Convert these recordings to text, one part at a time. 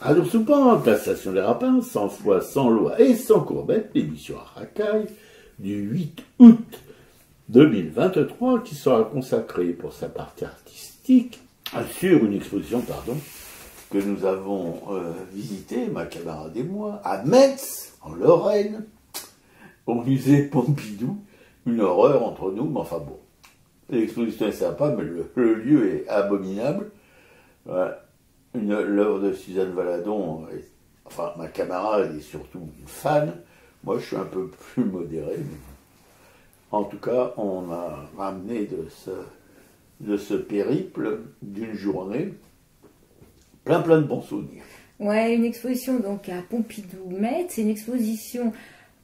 Alors, soupant la station des Rapins, sans foi, sans loi et sans courbette, l'émission à Racaille du 8 août 2023, qui sera consacrée pour sa partie artistique sur une exposition, que nous avons visitée, ma camarade et moi, à Metz, en Lorraine, au musée Pompidou. Une horreur entre nous, mais enfin bon. L'exposition est sympa, mais le lieu est abominable. Voilà. L'œuvre de Suzanne Valadon, enfin ma camarade est surtout une fan. Moi je suis un peu plus modéré. Mais en tout cas, on a ramené de ce périple d'une journée plein de bons souvenirs. Ouais, une exposition donc à Pompidou-Metz, c'est une exposition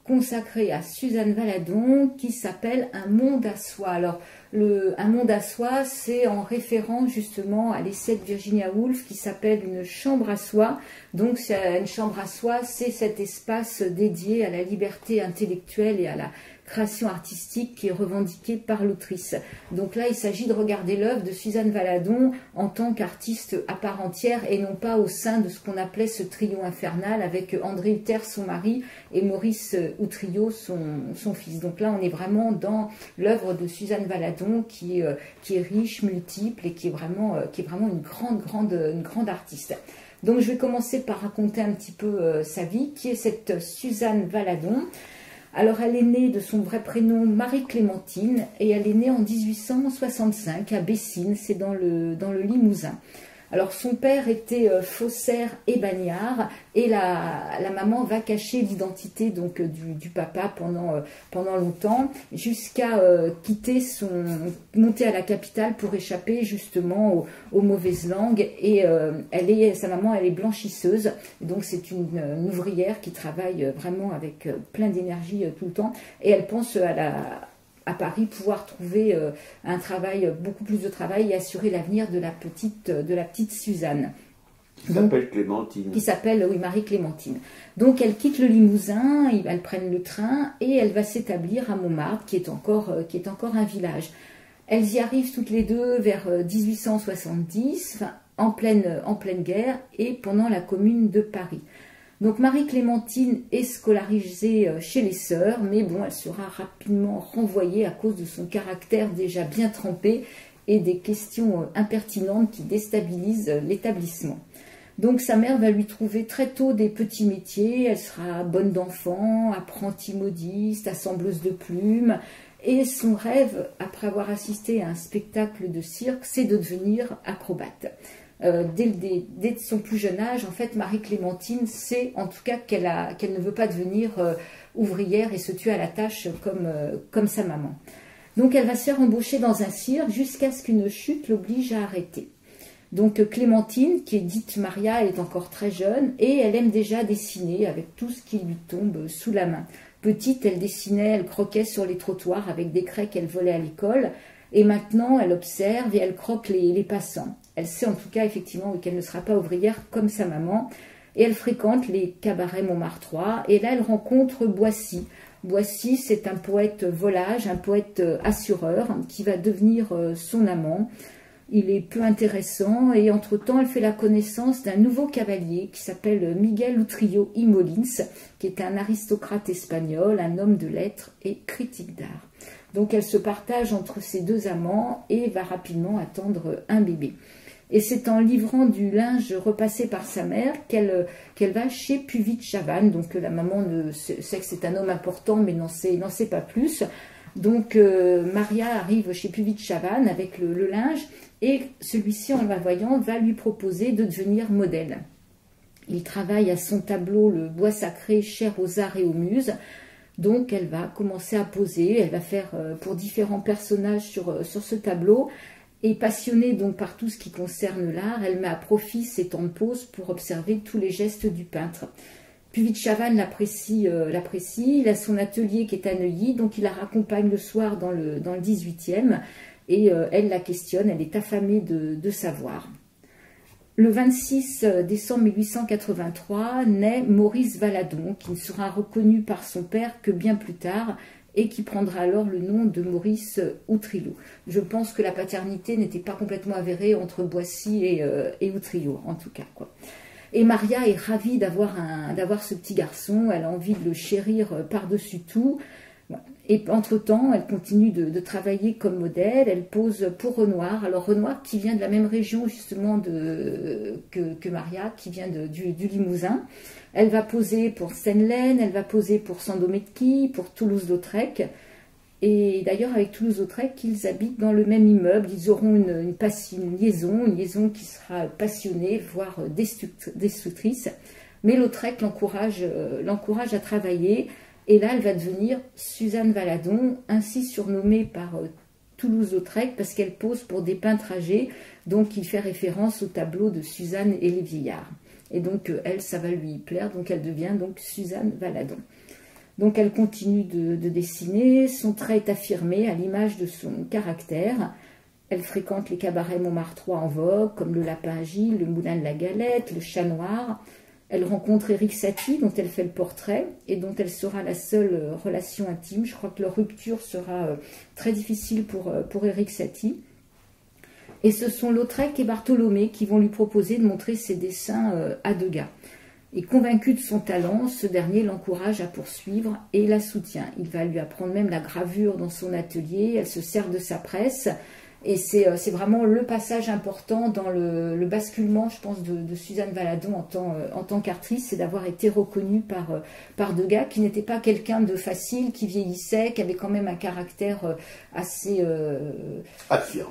consacrée à Suzanne Valadon qui s'appelle Un monde à soi. Alors, Un monde à soi, c'est en référence justement à l'essai de Virginia Woolf qui s'appelle Une chambre à soi. Donc, une chambre à soi, c'est cet espace dédié à la liberté intellectuelle et à la création artistique qui est revendiquée par l'autrice. Donc là, il s'agit de regarder l'œuvre de Suzanne Valadon en tant qu'artiste à part entière et non pas au sein de ce qu'on appelait ce trio infernal avec André Hutter, son mari, et Maurice Outrillo, son fils. Donc là, on est vraiment dans l'œuvre de Suzanne Valadon qui est riche, multiple et qui est vraiment une grande artiste. Donc je vais commencer par raconter un petit peu sa vie. Qui est cette Suzanne Valadon? Alors, elle est née de son vrai prénom Marie-Clémentine et elle est née en 1865 à Bessines, c'est dans le Limousin. Alors, son père était faussaire et bagnard et la maman va cacher l'identité donc du papa pendant longtemps jusqu'à monter à la capitale pour échapper justement aux mauvaises langues. Et sa maman, elle est blanchisseuse, donc c'est une ouvrière qui travaille vraiment avec plein d'énergie tout le temps. Et elle pense à Paris pouvoir trouver un travail, beaucoup plus de travail et assurer l'avenir de la petite Suzanne. Qui s'appelle Clémentine. Qui s'appelle, oui, Marie-Clémentine. Donc elle quitte le Limousin, elles prennent le train et elle va s'établir à Montmartre, qui est encore un village. Elles y arrivent toutes les deux vers 1870, enfin, en pleine guerre et pendant la Commune de Paris. Donc Marie-Clémentine est scolarisée chez les sœurs, mais bon, elle sera rapidement renvoyée à cause de son caractère déjà bien trempé et des questions impertinentes qui déstabilisent l'établissement. Donc sa mère va lui trouver très tôt des petits métiers, elle sera bonne d'enfant, apprentie modiste, assembleuse de plumes, et son rêve, après avoir assisté à un spectacle de cirque, c'est de devenir acrobate. Dès son plus jeune âge, en fait, Marie-Clémentine sait en tout cas qu'elle ne veut pas devenir ouvrière et se tuer à la tâche comme sa maman. Donc elle va se faire embaucher dans un cirque jusqu'à ce qu'une chute l'oblige à arrêter. Donc Clémentine, qui est dite Maria, elle est encore très jeune et elle aime déjà dessiner avec tout ce qui lui tombe sous la main. Petite, elle dessinait, elle croquait sur les trottoirs avec des craies qu'elle volait à l'école. Et maintenant, elle observe et elle croque les passants. Elle sait en tout cas effectivement qu'elle ne sera pas ouvrière comme sa maman. Et elle fréquente les cabarets montmartrois. Et là, elle rencontre Boissy. Boissy, c'est un poète volage, un poète assureur qui va devenir son amant. Il est peu intéressant et entre-temps, elle fait la connaissance d'un nouveau cavalier qui s'appelle Miguel Outrillo y Molins, qui est un aristocrate espagnol, un homme de lettres et critique d'art. Donc elle se partage entre ses deux amants et va rapidement attendre un bébé. Et c'est en livrant du linge repassé par sa mère qu'elle va chez Puvis de Chavannes. Donc la maman sait que c'est un homme important mais n'en sait pas plus. Donc Maria arrive chez Puvis de Chavannes avec le linge et celui-ci, en la voyant, va lui proposer de devenir modèle. Il travaille à son tableau Le bois sacré, cher aux arts et aux muses. Donc elle va commencer à poser, elle va faire pour différents personnages sur ce tableau. Et passionnée donc par tout ce qui concerne l'art, elle met à profit ses temps de pause pour observer tous les gestes du peintre. Puvis de Chavannes l'apprécie, il a son atelier qui est à Neuilly, donc il la raccompagne le soir dans le 18e et elle la questionne, elle est affamée de savoir. Le 26 décembre 1883 naît Maurice Valadon, qui ne sera reconnu par son père que bien plus tard et qui prendra alors le nom de Maurice Outrillo. Je pense que la paternité n'était pas complètement avérée entre Boissy et Outrillo, en tout cas, quoi. Et Maria est ravie d'avoir ce petit garçon, elle a envie de le chérir par-dessus tout. Et entre-temps, elle continue de travailler comme modèle, elle pose pour Renoir. Alors Renoir qui vient de la même région justement que Maria, qui vient du Limousin. Elle va poser pour Steinlen, elle va poser pour Sandometki, pour Toulouse-Lautrec. Et d'ailleurs avec Toulouse-Lautrec, ils habitent dans le même immeuble, ils auront une liaison qui sera passionnée, voire destructrice. Mais Lautrec l'encourage à travailler. Et là, elle va devenir Suzanne Valadon, ainsi surnommée par Toulouse-Lautrec, parce qu'elle pose pour des peintres âgés, donc il fait référence au tableau de Suzanne et les vieillards. Et donc, elle, ça va lui plaire, donc elle devient donc Suzanne Valadon. Donc, elle continue de dessiner, son trait est affirmé à l'image de son caractère. Elle fréquente les cabarets Montmartrois en vogue, comme le Lapin à Gilles, le Moulin de la Galette, le Chat Noir. Elle rencontre Erik Satie, dont elle fait le portrait, et dont elle sera la seule relation intime. Je crois que leur rupture sera très difficile pour Erik Satie. Et ce sont Lautrec et Bartholomé qui vont lui proposer de montrer ses dessins à Degas. Et convaincu de son talent, ce dernier l'encourage à poursuivre et la soutient. Il va lui apprendre même la gravure dans son atelier, elle se sert de sa presse. Et c'est vraiment le passage important dans le basculement, je pense, de Suzanne Valadon en tant qu'artiste, c'est d'avoir été reconnue par Degas, qui n'était pas quelqu'un de facile, qui vieillissait, qui avait quand même un caractère assez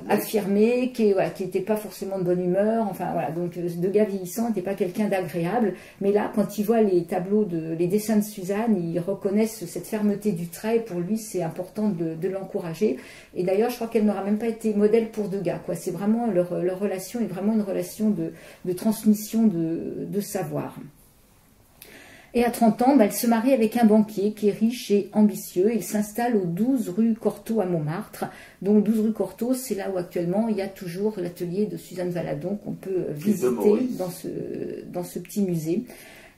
affirmé, qui n'était pas forcément de bonne humeur. Enfin voilà, donc Degas vieillissant n'était pas quelqu'un d'agréable. Mais là, quand il voit les tableaux, les dessins de Suzanne, il reconnaissent cette fermeté du trait. Et pour lui, c'est important de l'encourager. Et d'ailleurs, je crois qu'elle n'aura même pas été modèle pour Degas, quoi. C'est vraiment leur relation est vraiment une relation de transmission de savoir. Et à 30 ans, elle se marie avec un banquier qui est riche et ambitieux. Il s'installe aux 12 rue Cortot à Montmartre. Donc 12 rue Cortot, c'est là où actuellement il y a toujours l'atelier de Suzanne Valadon qu'on peut visiter dans ce petit musée.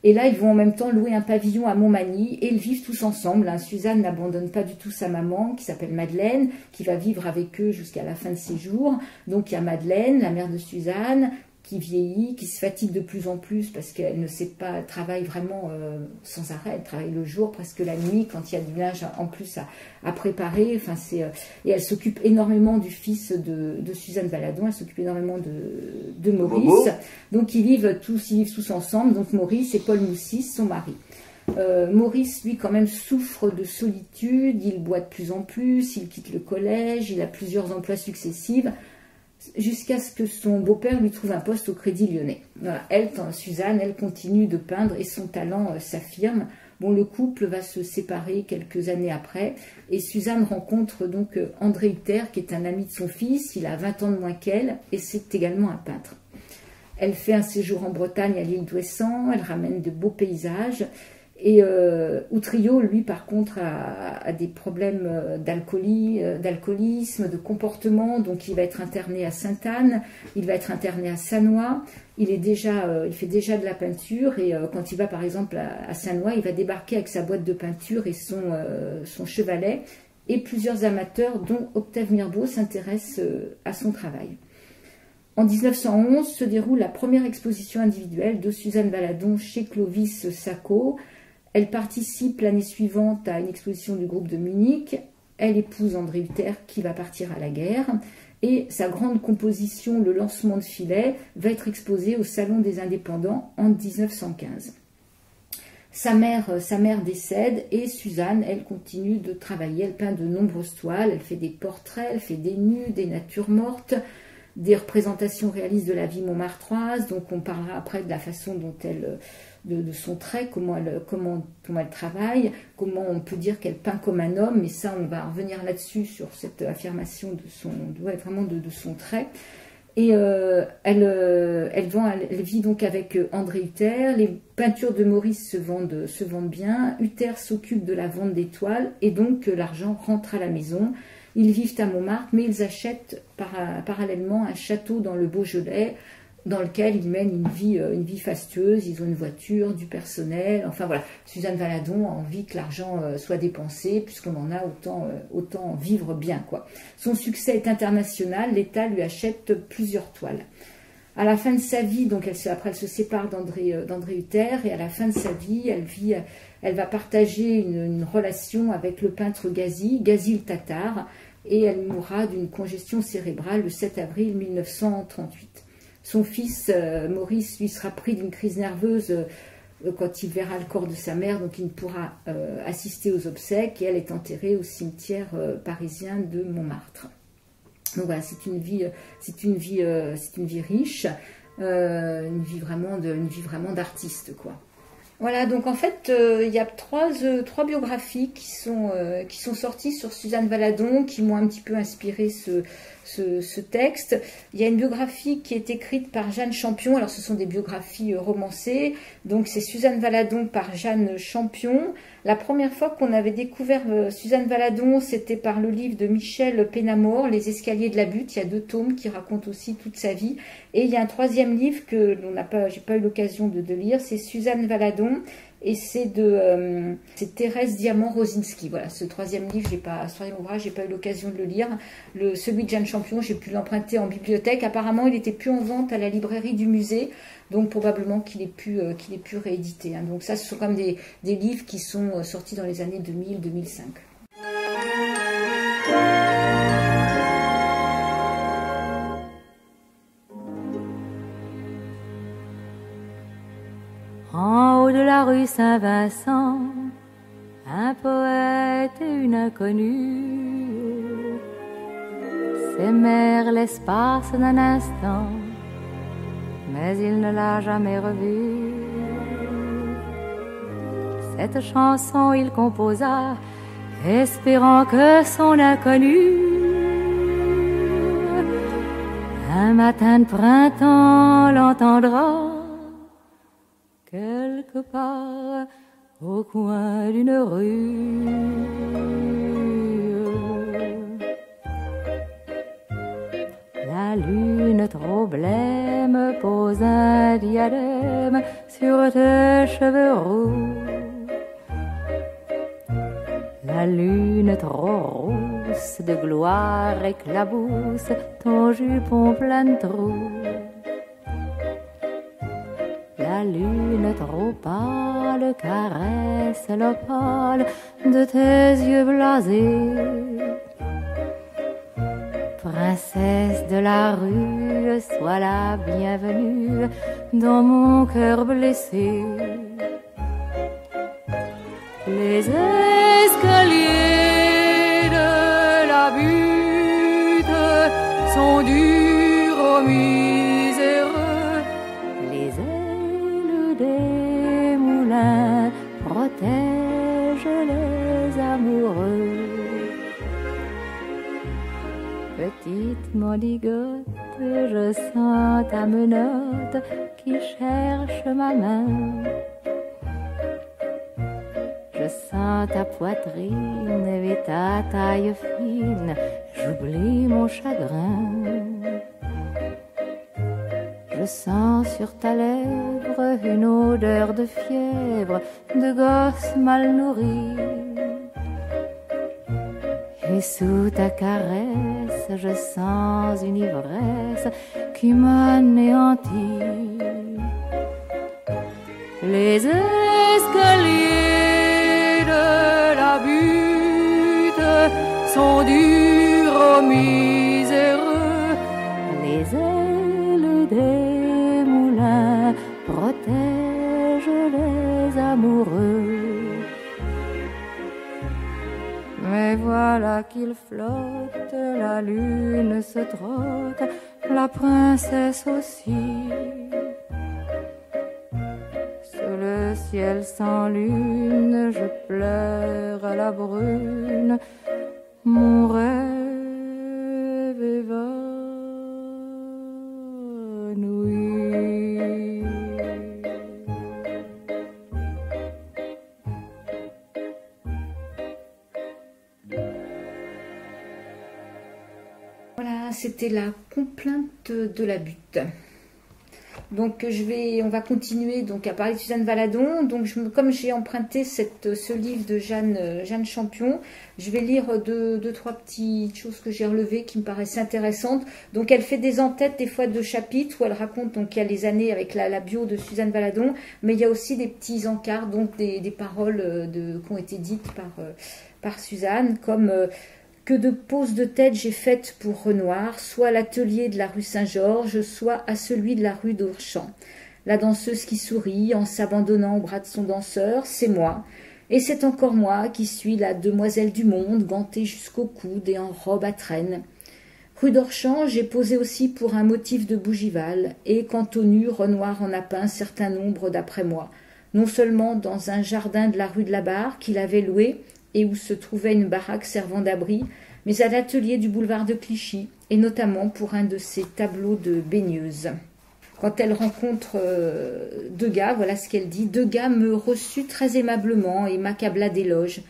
Et là, ils vont en même temps louer un pavillon à Montmagny et ils vivent tous ensemble. Suzanne n'abandonne pas du tout sa maman, qui s'appelle Madeleine, qui va vivre avec eux jusqu'à la fin de ses jours. Donc il y a Madeleine, la mère de Suzanne, qui vieillit, qui se fatigue de plus en plus parce qu'elle ne sait pas, elle travaille vraiment sans arrêt, elle travaille le jour, presque la nuit, quand il y a du linge en plus à préparer. Enfin, et elle s'occupe énormément du fils de Suzanne Valadon, elle s'occupe énormément de Maurice. Donc ils vivent tous ensemble, donc Maurice et Paul Moussis, son mari. Maurice, lui, quand même, souffre de solitude, il boit de plus en plus, il quitte le collège, il a plusieurs emplois successifs, jusqu'à ce que son beau-père lui trouve un poste au Crédit Lyonnais. Voilà. Suzanne, elle continue de peindre et son talent s'affirme. Bon, le couple va se séparer quelques années après et Suzanne rencontre donc André Hutter, qui est un ami de son fils. Il a 20 ans de moins qu'elle et c'est également un peintre. Elle fait un séjour en Bretagne à l'île d'Ouessant, elle ramène de beaux paysages. Et Outrillo, lui, par contre, a des problèmes d'alcoolisme, de comportement, donc il va être interné à Sainte-Anne, il va être interné à Sannois, il fait déjà de la peinture, et quand il va par exemple à Sannois, il va débarquer avec sa boîte de peinture et son chevalet, et plusieurs amateurs, dont Octave Mirbeau, s'intéressent à son travail. En 1911 se déroule la première exposition individuelle de Suzanne Valadon chez Clovis Sacco. Elle participe l'année suivante à une exposition du groupe de Munich. Elle épouse André Hutter qui va partir à la guerre. Et sa grande composition, Le lancement de filet, va être exposée au Salon des Indépendants en 1915. Sa mère décède et Suzanne, elle continue de travailler. Elle peint de nombreuses toiles, elle fait des portraits, elle fait des nus, des natures mortes, des représentations réalistes de la vie montmartroise. Donc on parlera après de la façon dont elle... De son trait, comment elle travaille, comment on peut dire qu'elle peint comme un homme, mais ça on va revenir là-dessus sur cette affirmation de son trait. Et elle vit donc avec André Hutter. Les peintures de Maurice se vendent bien. Hutter s'occupe de la vente des toiles et donc l'argent rentre à la maison. Ils vivent à Montmartre, mais ils achètent parallèlement un château dans le Beaujolais, dans lequel ils mènent une vie fastueuse. Ils ont une voiture, du personnel, enfin voilà. Suzanne Valadon a envie que l'argent soit dépensé, puisqu'on en a autant vivre bien, quoi. Son succès est international, l'État lui achète plusieurs toiles. À la fin de sa vie, donc après elle se sépare d'André Uther, et à la fin de sa vie, elle va partager une relation avec le peintre Gazi le Tatar, et elle mourra d'une congestion cérébrale le 7 avril 1938. Son fils Maurice lui sera pris d'une crise nerveuse quand il verra le corps de sa mère, donc il ne pourra assister aux obsèques, et elle est enterrée au cimetière parisien de Montmartre. Donc voilà, c'est une vie riche, une vie vraiment d'artiste, quoi. Voilà, donc en fait, il y a trois biographies qui sont sorties sur Suzanne Valadon, qui m'ont un petit peu inspiré ce texte. Il y a une biographie qui est écrite par Jeanne Champion. Alors, ce sont des biographies romancées. Donc, c'est Suzanne Valadon par Jeanne Champion. La première fois qu'on avait découvert Suzanne Valadon, c'était par le livre de Michel Pénamor, Les escaliers de la butte. Il y a 2 tomes qui racontent aussi toute sa vie. Et il y a un 3e livre que j'ai pas eu l'occasion de lire. C'est Suzanne Valadon. Et c'est Thérèse Diamant-Rosinski. Voilà, ce 3e livre, ce 3e ouvrage, j'ai pas eu l'occasion de le lire. Celui de Jeanne Champion, j'ai pu l'emprunter en bibliothèque. Apparemment, il n'était plus en vente à la librairie du musée, donc probablement qu'il est plus réédité. Hein. Donc ça, ce sont comme des livres qui sont sortis dans les années 2000-2005. En haut de la rue Saint-Vincent, un poète et une inconnue s'aimèrent l'espace d'un instant, mais il ne l'a jamais revue. Cette chanson il composa, espérant que son inconnue, un matin de printemps, l'entendra quelque part au coin d'une rue. La lune trop blême pose un diadème sur tes cheveux roux. La lune trop rousse de gloire éclabousse ton jupon plein de trous. La lune trop pâle caresse l'opale de tes yeux blasés. Princesse de la rue, sois la bienvenue dans mon cœur blessé. Les escaliers de la butte sont durs aux miséreux. Les ailes des moulins protègent les amoureux. Petite mendigote, je sens ta menotte qui cherche ma main. Je sens ta poitrine et ta taille fine, j'oublie mon chagrin. Je sens sur ta lèvre une odeur de fièvre, de gosse mal nourri. Et sous ta caresse, je sens une ivresse qui m'anéantit. Les escaliers de la butte sont durs aux miséreux. Les ailes des moulins protègent les amoureux. Mais voilà qu'il flotte, la lune se trotte, la princesse aussi. Sous le ciel sans lune, je pleure à la brune, mon rêve évanoui. Voilà, c'était la complainte de la butte. Donc on va continuer donc à parler de Suzanne Valadon. Donc comme j'ai emprunté ce livre de Jeanne Champion, je vais lire deux, trois petites choses que j'ai relevées qui me paraissaient intéressantes. Donc elle fait des entêtes des fois de chapitres où elle raconte donc il y a les années avec la bio de Suzanne Valadon, mais il y a aussi des petits encarts, donc des paroles qui ont été dites par Suzanne, comme que de poses de tête j'ai faites pour Renoir, soit à l'atelier de la rue Saint-Georges, soit à celui de la rue d'Orchamps. La danseuse qui sourit en s'abandonnant au bras de son danseur, c'est moi. Et c'est encore moi qui suis la demoiselle du monde, gantée jusqu'au coude et en robe à traîne. Rue d'Orchamps, j'ai posé aussi pour un motif de Bougival, et quant au nu, Renoir en a peint certain nombre d'après moi, non seulement dans un jardin de la rue de la Barre qu'il avait loué, et où se trouvait une baraque servant d'abri, mais à l'atelier du boulevard de Clichy, et notamment pour un de ses tableaux de baigneuse. Quand elle rencontre Degas, voilà ce qu'elle dit. Degas me reçut très aimablement et m'accabla d'éloges.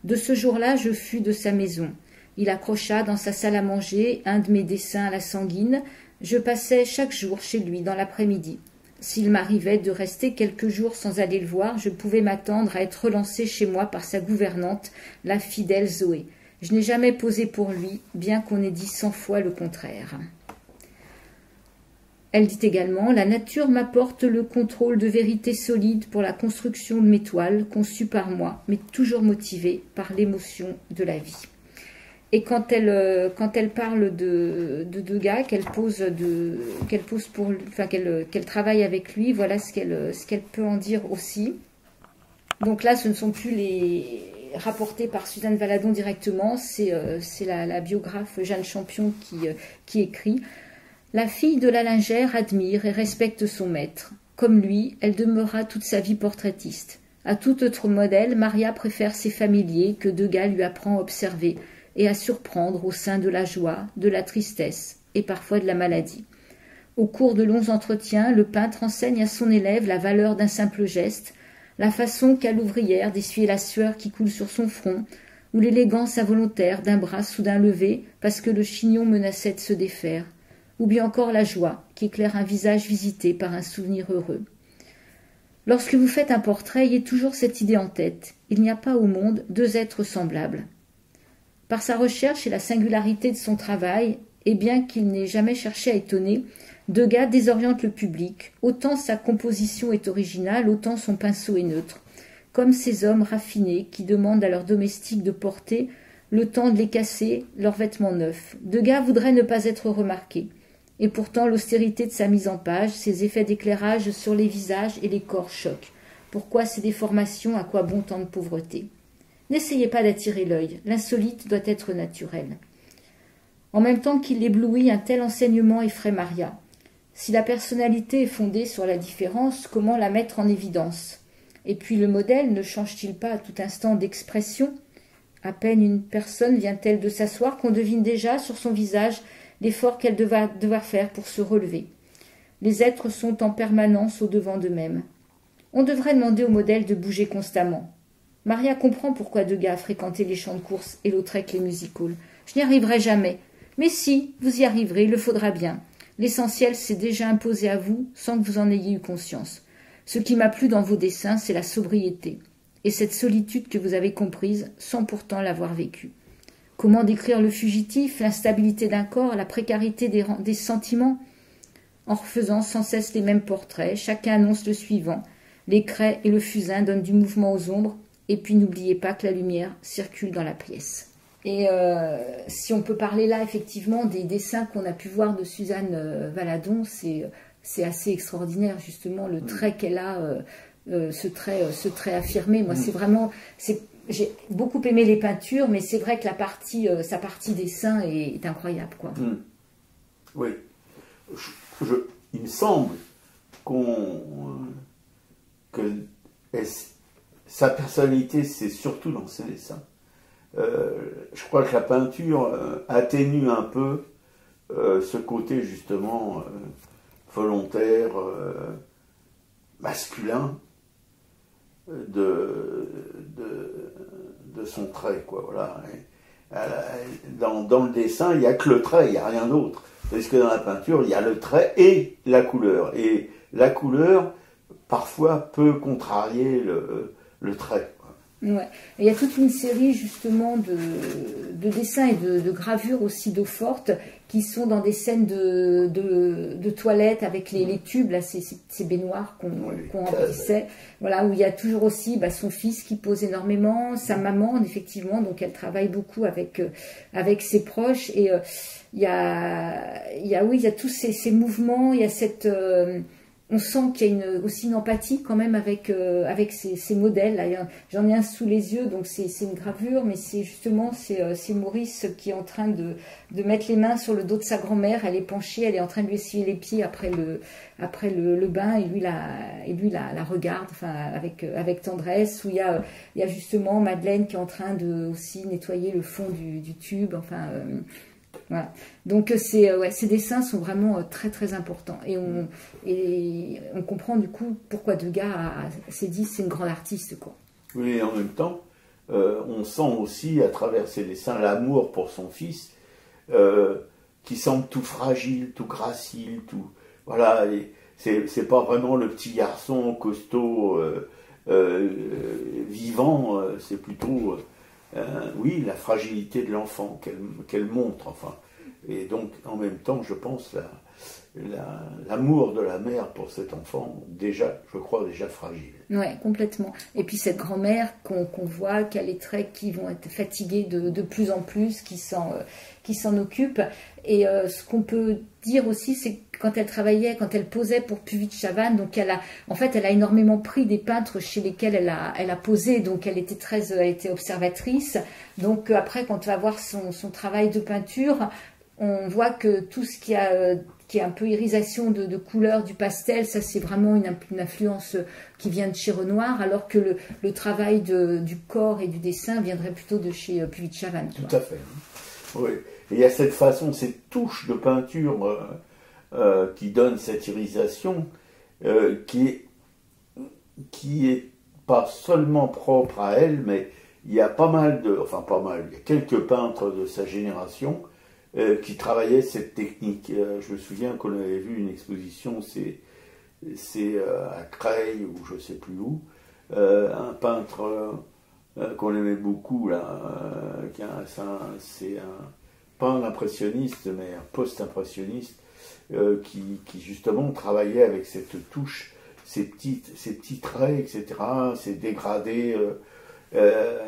De ce jour-là, je fus de sa maison. Il accrocha dans sa salle à manger un de mes dessins à la sanguine. Je passais chaque jour chez lui dans l'après-midi. S'il m'arrivait de rester quelques jours sans aller le voir, je pouvais m'attendre à être relancée chez moi par sa gouvernante, la fidèle Zoé. Je n'ai jamais posé pour lui, bien qu'on ait dit 100 fois le contraire. Elle dit également « La nature m'apporte le contrôle de vérité solide pour la construction de mes toiles, conçues par moi, mais toujours motivées par l'émotion de la vie. » Et quand elle parle de Degas, qu'elle travaille avec lui, voilà ce qu'elle peut en dire aussi. Donc là, ce ne sont plus les rapportés par Suzanne Valadon directement, c'est la biographe Jeanne Champion qui écrit. La fille de la lingère admire et respecte son maître. Comme lui, elle demeura toute sa vie portraitiste. À tout autre modèle, Maria préfère ses familiers que Degas lui apprend à observer et à surprendre au sein de la joie, de la tristesse et parfois de la maladie. Au cours de longs entretiens, le peintre enseigne à son élève la valeur d'un simple geste, la façon qu'a l'ouvrière d'essuyer la sueur qui coule sur son front, ou l'élégance involontaire d'un bras soudain levé parce que le chignon menaçait de se défaire, ou bien encore la joie qui éclaire un visage visité par un souvenir heureux. Lorsque vous faites un portrait, ayez toujours cette idée en tête. Il n'y a pas au monde deux êtres semblables. Par sa recherche et la singularité de son travail, et bien qu'il n'ait jamais cherché à étonner, Degas désoriente le public. Autant sa composition est originale, autant son pinceau est neutre. Comme ces hommes raffinés qui demandent à leurs domestiques de porter, le temps de les casser, leurs vêtements neufs. Degas voudrait ne pas être remarqué. Et pourtant l'austérité de sa mise en page, ses effets d'éclairage sur les visages et les corps choquent. Pourquoi ces déformations, à quoi bon tant de pauvreté? N'essayez pas d'attirer l'œil, l'insolite doit être naturel. En même temps qu'il l'éblouit, un tel enseignement effraie Maria. Si la personnalité est fondée sur la différence, comment la mettre en évidence? Et puis le modèle ne change-t-il pas à tout instant d'expression? À peine une personne vient-elle de s'asseoir qu'on devine déjà sur son visage l'effort qu'elle devra devoir faire pour se relever. Les êtres sont en permanence au-devant d'eux-mêmes. On devrait demander au modèle de bouger constamment. Maria comprend pourquoi Degas a fréquenté les champs de course et Lautrec les music-halls. Je n'y arriverai jamais. Mais si, vous y arriverez, il le faudra bien. L'essentiel s'est déjà imposé à vous sans que vous en ayez eu conscience. Ce qui m'a plu dans vos dessins, c'est la sobriété. Et cette solitude que vous avez comprise sans pourtant l'avoir vécue. Comment décrire le fugitif, l'instabilité d'un corps, la précarité des sentiments? En refaisant sans cesse les mêmes portraits, chacun annonce le suivant. Les craies et le fusain donnent du mouvement aux ombres, et puis n'oubliez pas que la lumière circule dans la pièce. Et si on peut parler là effectivement des dessins qu'on a pu voir de Suzanne Valadon, c'est assez extraordinaire justement le trait qu'elle a, ce trait affirmé. Moi c'est vraiment, j'ai beaucoup aimé les peintures, mais c'est vrai que sa partie dessin est incroyable quoi. Oui, il me semble que sa personnalité c'est surtout dans ses dessins. Je crois que la peinture atténue un peu ce côté justement volontaire, masculin de son trait, quoi. Voilà. Dans le dessin, il n'y a que le trait, il n'y a rien d'autre. Parce que dans la peinture, il y a le trait et la couleur. Et la couleur, parfois, peut contrarier le trait. Ouais. Et il y a toute une série justement de dessins et de gravures aussi d'eau forte qui sont dans des scènes de toilettes avec les tubes, là, ces baignoires qu'on remplissait. Voilà, où il y a toujours aussi son fils qui pose énormément, sa maman, effectivement, donc elle travaille beaucoup avec ses proches. Et il y a tous ces mouvements, il y a cette... on sent qu'il y a aussi une empathie quand même avec ces modèles. Là, j'en ai un sous les yeux, donc c'est une gravure, mais c'est justement c'est Maurice qui est en train de mettre les mains sur le dos de sa grand-mère. Elle est penchée, elle est en train de lui essuyer les pieds après le bain, et lui la regarde, enfin avec tendresse. Où il y a justement Madeleine qui est en train de aussi nettoyer le fond du tube. Enfin. Voilà. Donc ces dessins sont vraiment très très importants, et on comprend du coup pourquoi Degas s'est dit c'est une grande artiste, quoi. Oui, et en même temps on sent aussi à travers ses dessins l'amour pour son fils, qui semble tout fragile, tout gracile, tout voilà. C'est pas vraiment le petit garçon costaud vivant, c'est plutôt oui, la fragilité de l'enfant qu'elle montre, enfin. Et donc, en même temps, je pense, l'amour de la mère pour cet enfant, déjà, je crois, déjà fragile. Oui, complètement. Et puis cette grand-mère qu'on voit, qui a les traits qui vont être fatigués de plus en plus, qui s'en occupe. Et ce qu'on peut dire aussi, c'est que quand elle posait pour Puvis-de-Chavannes, donc elle a énormément pris des peintres chez lesquels elle a posé, donc elle était observatrice. Donc après, quand on va voir son travail de peinture, on voit que tout ce qui est un peu irisation de couleur, du pastel, ça c'est vraiment une influence qui vient de chez Renoir, alors que le travail du corps et du dessin viendrait plutôt de chez Puvis-de-Chavannes. Tout à fait. Oui. Et il y a cette façon, cette touche de peinture qui donne cette irisation, qui est pas seulement propre à elle, mais il y a il y a quelques peintres de sa génération qui travaillaient cette technique. Je me souviens qu'on avait vu une exposition, c'est à Creil ou je ne sais plus où, un peintre qu'on aimait beaucoup, là, c'est pas un impressionniste, mais un post-impressionniste, qui justement travaillait avec cette touche, ces petits traits, etc., ces dégradés,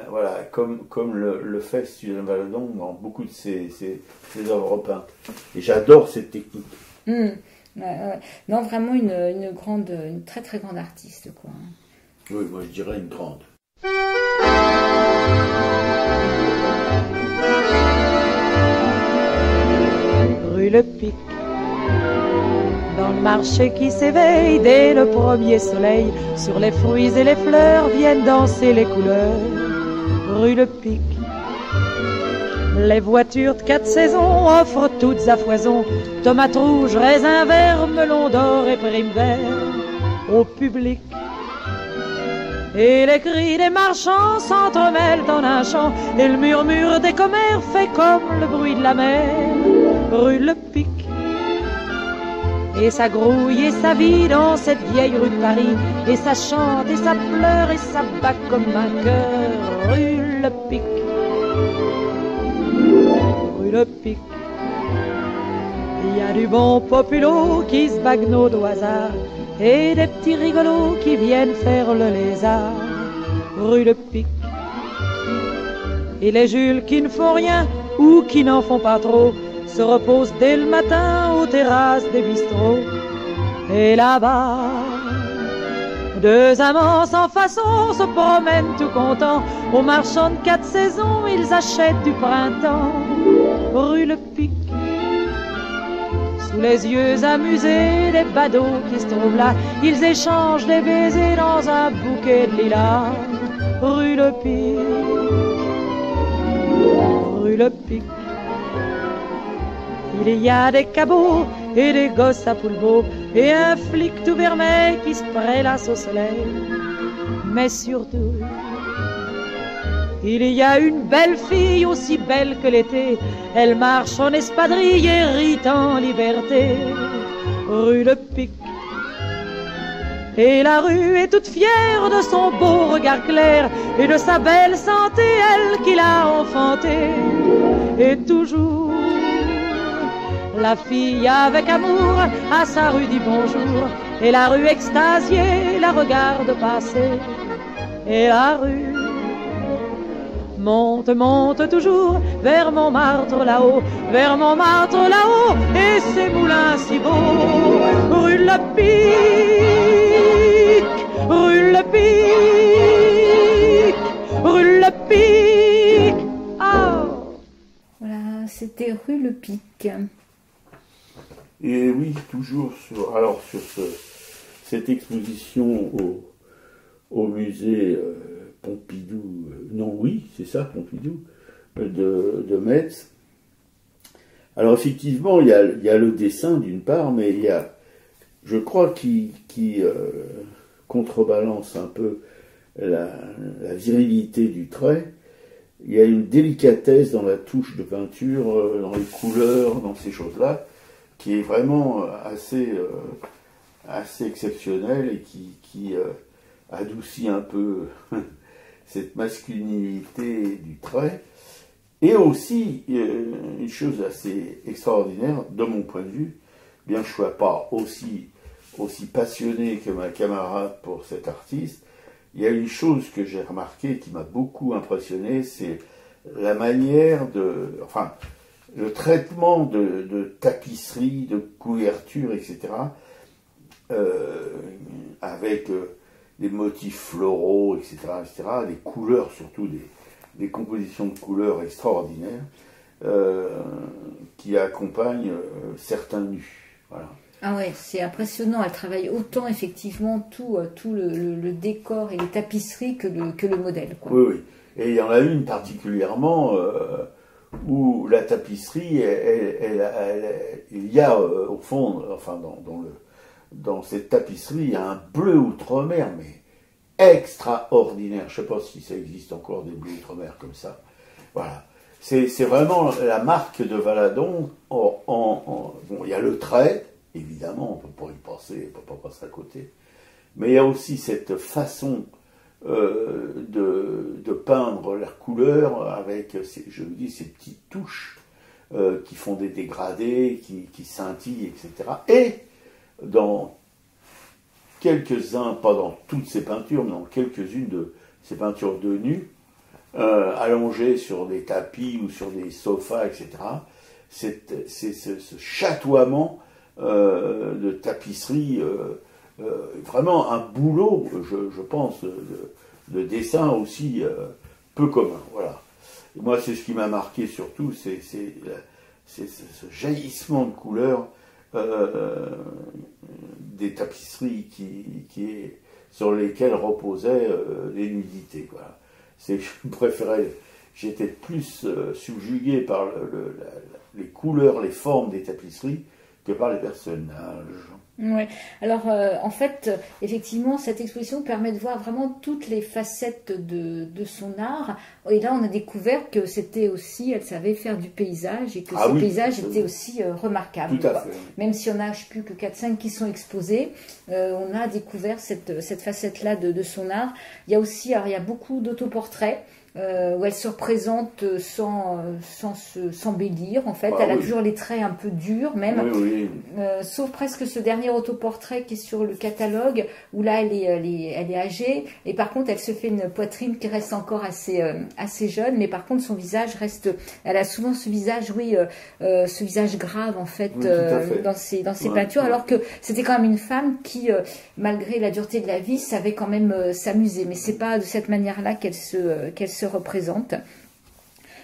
voilà, comme le fait Suzanne Valadon dans beaucoup de ses œuvres peintes. Et j'adore cette technique. Ouais. Non, vraiment une très très grande artiste, quoi. Oui, moi je dirais une grande. Rue Le Pic, dans le marché qui s'éveille dès le premier soleil, sur les fruits et les fleurs viennent danser les couleurs. Rue Le Pic, les voitures de 4 saisons offrent toutes à foison tomates rouges, raisins verts, melons d'or et primes verts au public. Et les cris des marchands s'entremêlent en un chant, et le murmure des commères fait comme le bruit de la mer. Rue Le Pic, et ça grouille et ça vit dans cette vieille rue de Paris, et ça chante et ça pleure et ça bat comme un cœur. Rue Le Pic, rue Le Pic, il y a du bon populo qui se bagnode au hasard, et des petits rigolos qui viennent faire le lézard. Rue Le Pic, et les Jules qui ne font rien ou qui n'en font pas trop se reposent dès le matin aux terrasses des bistrots. Et là-bas, 2 amants sans façon se promènent tout contents, aux marchands de 4 saisons ils achètent du printemps. Rue Le Pic, sous les yeux amusés des badauds qui se trouvent là, ils échangent des baisers dans un bouquet de lilas. Rue Le Pic, rue Le Pic, il y a des cabots et des gosses à poulbeau, et un flic tout vermeil qui se prélasse au soleil. Mais surtout, Il y a une belle fille aussi belle que l'été, elle marche en espadrille et rit en liberté. Rue Le Pic. Et la rue est toute fière de son beau regard clair et de sa belle santé, elle qui l'a enfanté. Et toujours, la fille avec amour à sa rue dit bonjour, et la rue extasiée la regarde passer. Et la rue monte, monte toujours vers Montmartre là-haut, vers Montmartre là-haut, et ses moulins si beaux. Rue Le Pic, rue Le Pic, rue Le Pic. Oh. Voilà, c'était rue Le Pic. Et oui, toujours sur cette exposition au musée Pompidou, non oui, c'est ça, Pompidou, de Metz. Alors effectivement, il y a le dessin d'une part, mais il y a, je crois, qui contrebalance un peu la virilité du trait. Il y a une délicatesse dans la touche de peinture, dans les couleurs, dans ces choses-là, qui est vraiment assez exceptionnelle et qui adoucit un peu cette masculinité du trait. Et aussi, une chose assez extraordinaire, de mon point de vue, bien que je ne sois pas aussi passionné que ma camarade pour cet artiste, il y a une chose que j'ai remarquée qui m'a beaucoup impressionné, c'est la manière le traitement de tapisserie, de couverture, etc., avec des motifs floraux, etc., des couleurs, surtout des compositions de couleurs extraordinaires qui accompagnent certains nus. Voilà. Ah ouais, c'est impressionnant. Elle travaille autant effectivement tout le décor et les tapisseries que le modèle, quoi. Oui, oui. Et il y en a une particulièrement où la tapisserie, il y a au fond, enfin dans cette tapisserie, il y a un bleu outre-mer, mais extraordinaire. Je ne sais pas si ça existe encore des bleus outre-mer comme ça. Voilà. C'est vraiment la marque de Valadon. Bon, il y a le trait, évidemment, on ne peut pas y passer, on ne peut pas passer à côté. Mais il y a aussi cette façon de peindre la couleur avec, je vous dis, ces petites touches qui font des dégradés, qui scintillent, etc. Et dans quelques-uns, pas dans toutes ces peintures, mais dans quelques-unes de ces peintures de nus, allongées sur des tapis ou sur des sofas, etc., c'est ce chatoiement de tapisserie, vraiment un boulot, je pense, de dessin aussi peu commun. Voilà. Et moi, c'est ce qui m'a marqué surtout, c'est ce jaillissement de couleurs des tapisseries sur lesquelles reposaient les nudités. Voilà. Je préférais, j'étais plus subjugué par les couleurs, les formes des tapisseries que par les personnages. Ouais. Alors, en fait, effectivement, cette exposition permet de voir vraiment toutes les facettes de son art. Et là, on a découvert que c'était aussi, elle savait faire du paysage et que ces paysages étaient aussi remarquables. Tout à fait. Même si on a, je ne sais plus, que 4-5 qui sont exposés, on a découvert cette facette-là de son art. Il y a aussi, alors, il y a beaucoup d'autoportraits. Où elle se représente sans s'embellir, en fait. Elle a toujours les traits un peu durs, même. Oui. Sauf presque ce dernier autoportrait qui est sur le catalogue, où là, elle est âgée. Et par contre, elle se fait une poitrine qui reste encore assez jeune. Mais par contre, son visage reste... Elle a souvent ce visage, ce visage grave, en fait, dans ses peintures. Alors que c'était quand même une femme qui, malgré la dureté de la vie, savait quand même s'amuser. Mais c'est pas de cette manière-là qu'elle se représente.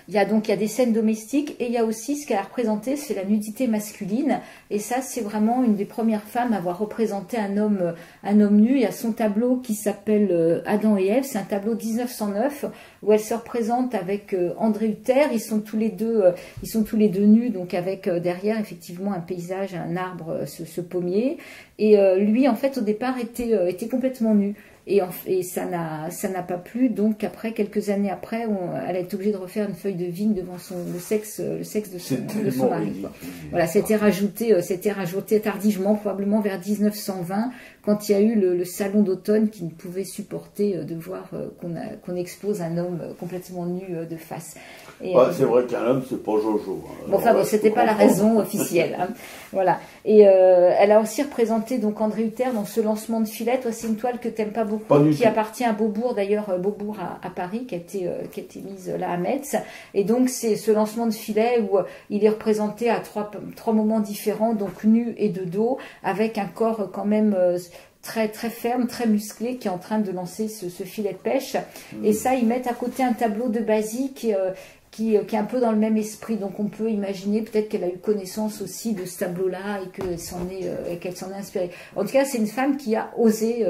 Il y a des scènes domestiques et il y a aussi ce qu'elle a représenté, c'est la nudité masculine. Et ça, c'est vraiment une des premières femmes à avoir représenté un homme nu. Il y a son tableau qui s'appelle Adam et Ève. C'est un tableau 1909 où elle se représente avec André Hutter. Ils sont tous les deux nus, donc avec derrière effectivement un paysage, un arbre, ce pommier. Et lui, en fait, au départ, était complètement nu. Et ça n'a pas plu. Donc après, quelques années après, elle a été obligée de refaire une feuille de vigne devant le sexe de son mari. Quoi. Voilà, c'était rajouté tardivement, probablement vers 1920, quand il y a eu le salon d'automne qui ne pouvait supporter de voir qu'on expose un homme complètement nu de face. C'est vrai qu'un homme, c'est pas Jojo. Hein. Bon, enfin, c'était pas la raison officielle. Hein. Voilà. Et elle a aussi représenté donc André Hutter dans ce lancement de Filette. C'est une toile que t'aimes pas beaucoup, qui appartient à Beaubourg, d'ailleurs, Beaubourg à Paris, qui a été mise là à Metz. Et donc, c'est ce lancement de filet où il est représenté à trois moments différents, donc nu et de dos, avec un corps quand même très très ferme, très musclé, qui est en train de lancer ce filet de pêche. Et ça, ils mettent à côté un tableau de Basile qui est un peu dans le même esprit. Donc on peut imaginer peut-être qu'elle a eu connaissance aussi de ce tableau-là et qu'elle s'en est inspirée. En tout cas, c'est une femme qui a osé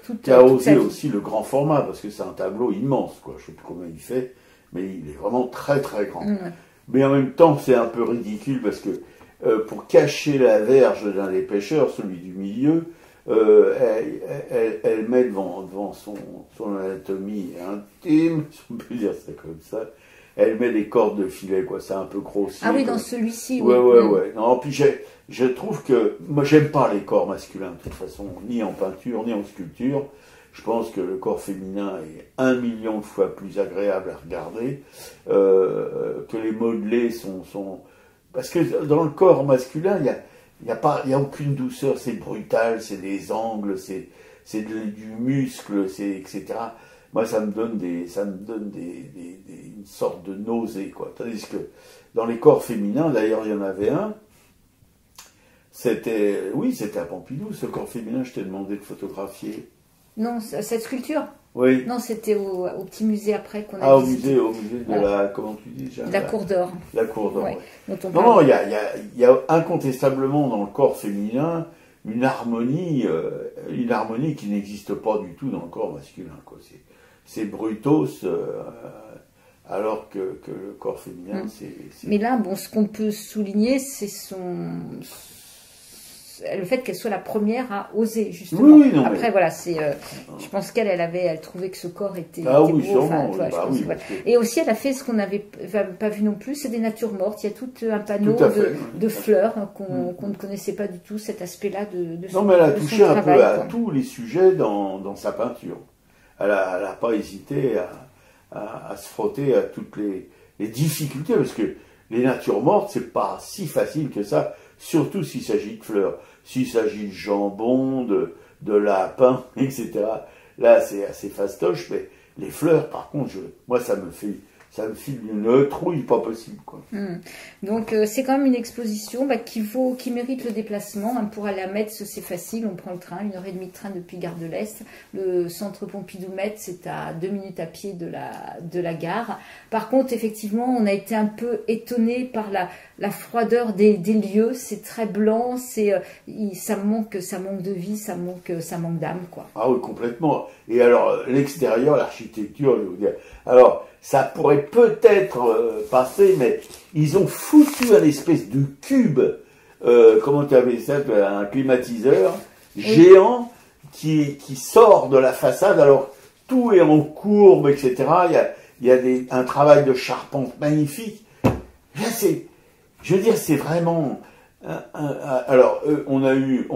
toute sa vie. Aussi le grand format, parce que c'est un tableau immense, quoi. Je sais plus combien il fait, mais il est vraiment très très grand. Mais en même temps, c'est un peu ridicule parce que pour cacher la verge d'un des pêcheurs, celui du milieu, elle met devant son anatomie intime, si on peut dire ça comme ça, elle met des cordes de filet, quoi. C'est un peu grossier. Ah oui, dans celui-ci, oui. Ouais. Non, puis je trouve que, moi, j'aime pas les corps masculins, de toute façon, ni en peinture, ni en sculpture. Je pense que le corps féminin est 1 million de fois plus agréable à regarder, que les modelés sont... Parce que dans le corps masculin, il y a aucune douceur, c'est brutal, c'est des angles, c'est du muscle, etc. Moi, ça me donne une sorte de nausée, quoi. Tandis que dans les corps féminins, d'ailleurs, il y en avait un. C'était à Pompidou, ce corps féminin. Je t'ai demandé de photographier. Non, cette sculpture. Oui. Non, c'était au petit musée après qu'on a visité. Au musée de la, comment tu dis déjà, la Cour d'Or. La Cour d'Or. Ouais. Non, il y a incontestablement dans le corps féminin une harmonie qui n'existe pas du tout dans le corps masculin, quoi. C'est brutos, alors que le corps féminin, c'est... Mais là, bon, ce qu'on peut souligner, c'est le fait qu'elle soit la première à oser, justement. Oui, non, après, voilà, je pense elle trouvait que ce corps était oui, beau. Sûrement, voilà. Et aussi, elle a fait ce qu'on n'avait pas vu non plus, c'est des natures mortes. Il y a tout un panneau de fleurs qu'on ne connaissait pas du tout, cet aspect-là de son travail. Non, mais elle a touché un peu à tous les sujets dans sa peinture. Elle n'a pas hésité à se frotter à toutes les difficultés, parce que les natures mortes, c'est pas si facile que ça, surtout s'il s'agit de fleurs. S'il s'agit de jambon, de lapin, etc. Là, c'est assez fastoche, mais les fleurs, par contre, moi, ça me file une trouille pas possible, quoi. Donc c'est quand même une exposition qui mérite le déplacement. Pour aller à Metz, c'est facile, on prend le train, 1h30 de train depuis Gare de l'Est. Le centre Pompidou-Metz, c'est à 2 minutes à pied de la gare. Par contre, effectivement, on a été un peu étonné par la froideur des lieux. C'est très blanc, ça manque de vie, ça manque d'âme, quoi. Ah oui, complètement. Et alors, l'extérieur, l'architecture, je vais vous dire. Alors, ça pourrait peut-être passer, mais ils ont foutu un espèce de cube, comment tu avais ça, un climatiseur géant qui sort de la façade. Alors, tout est en courbe, etc. Il y a un travail de charpente magnifique. Là, je veux dire, c'est vraiment... Alors, on a eu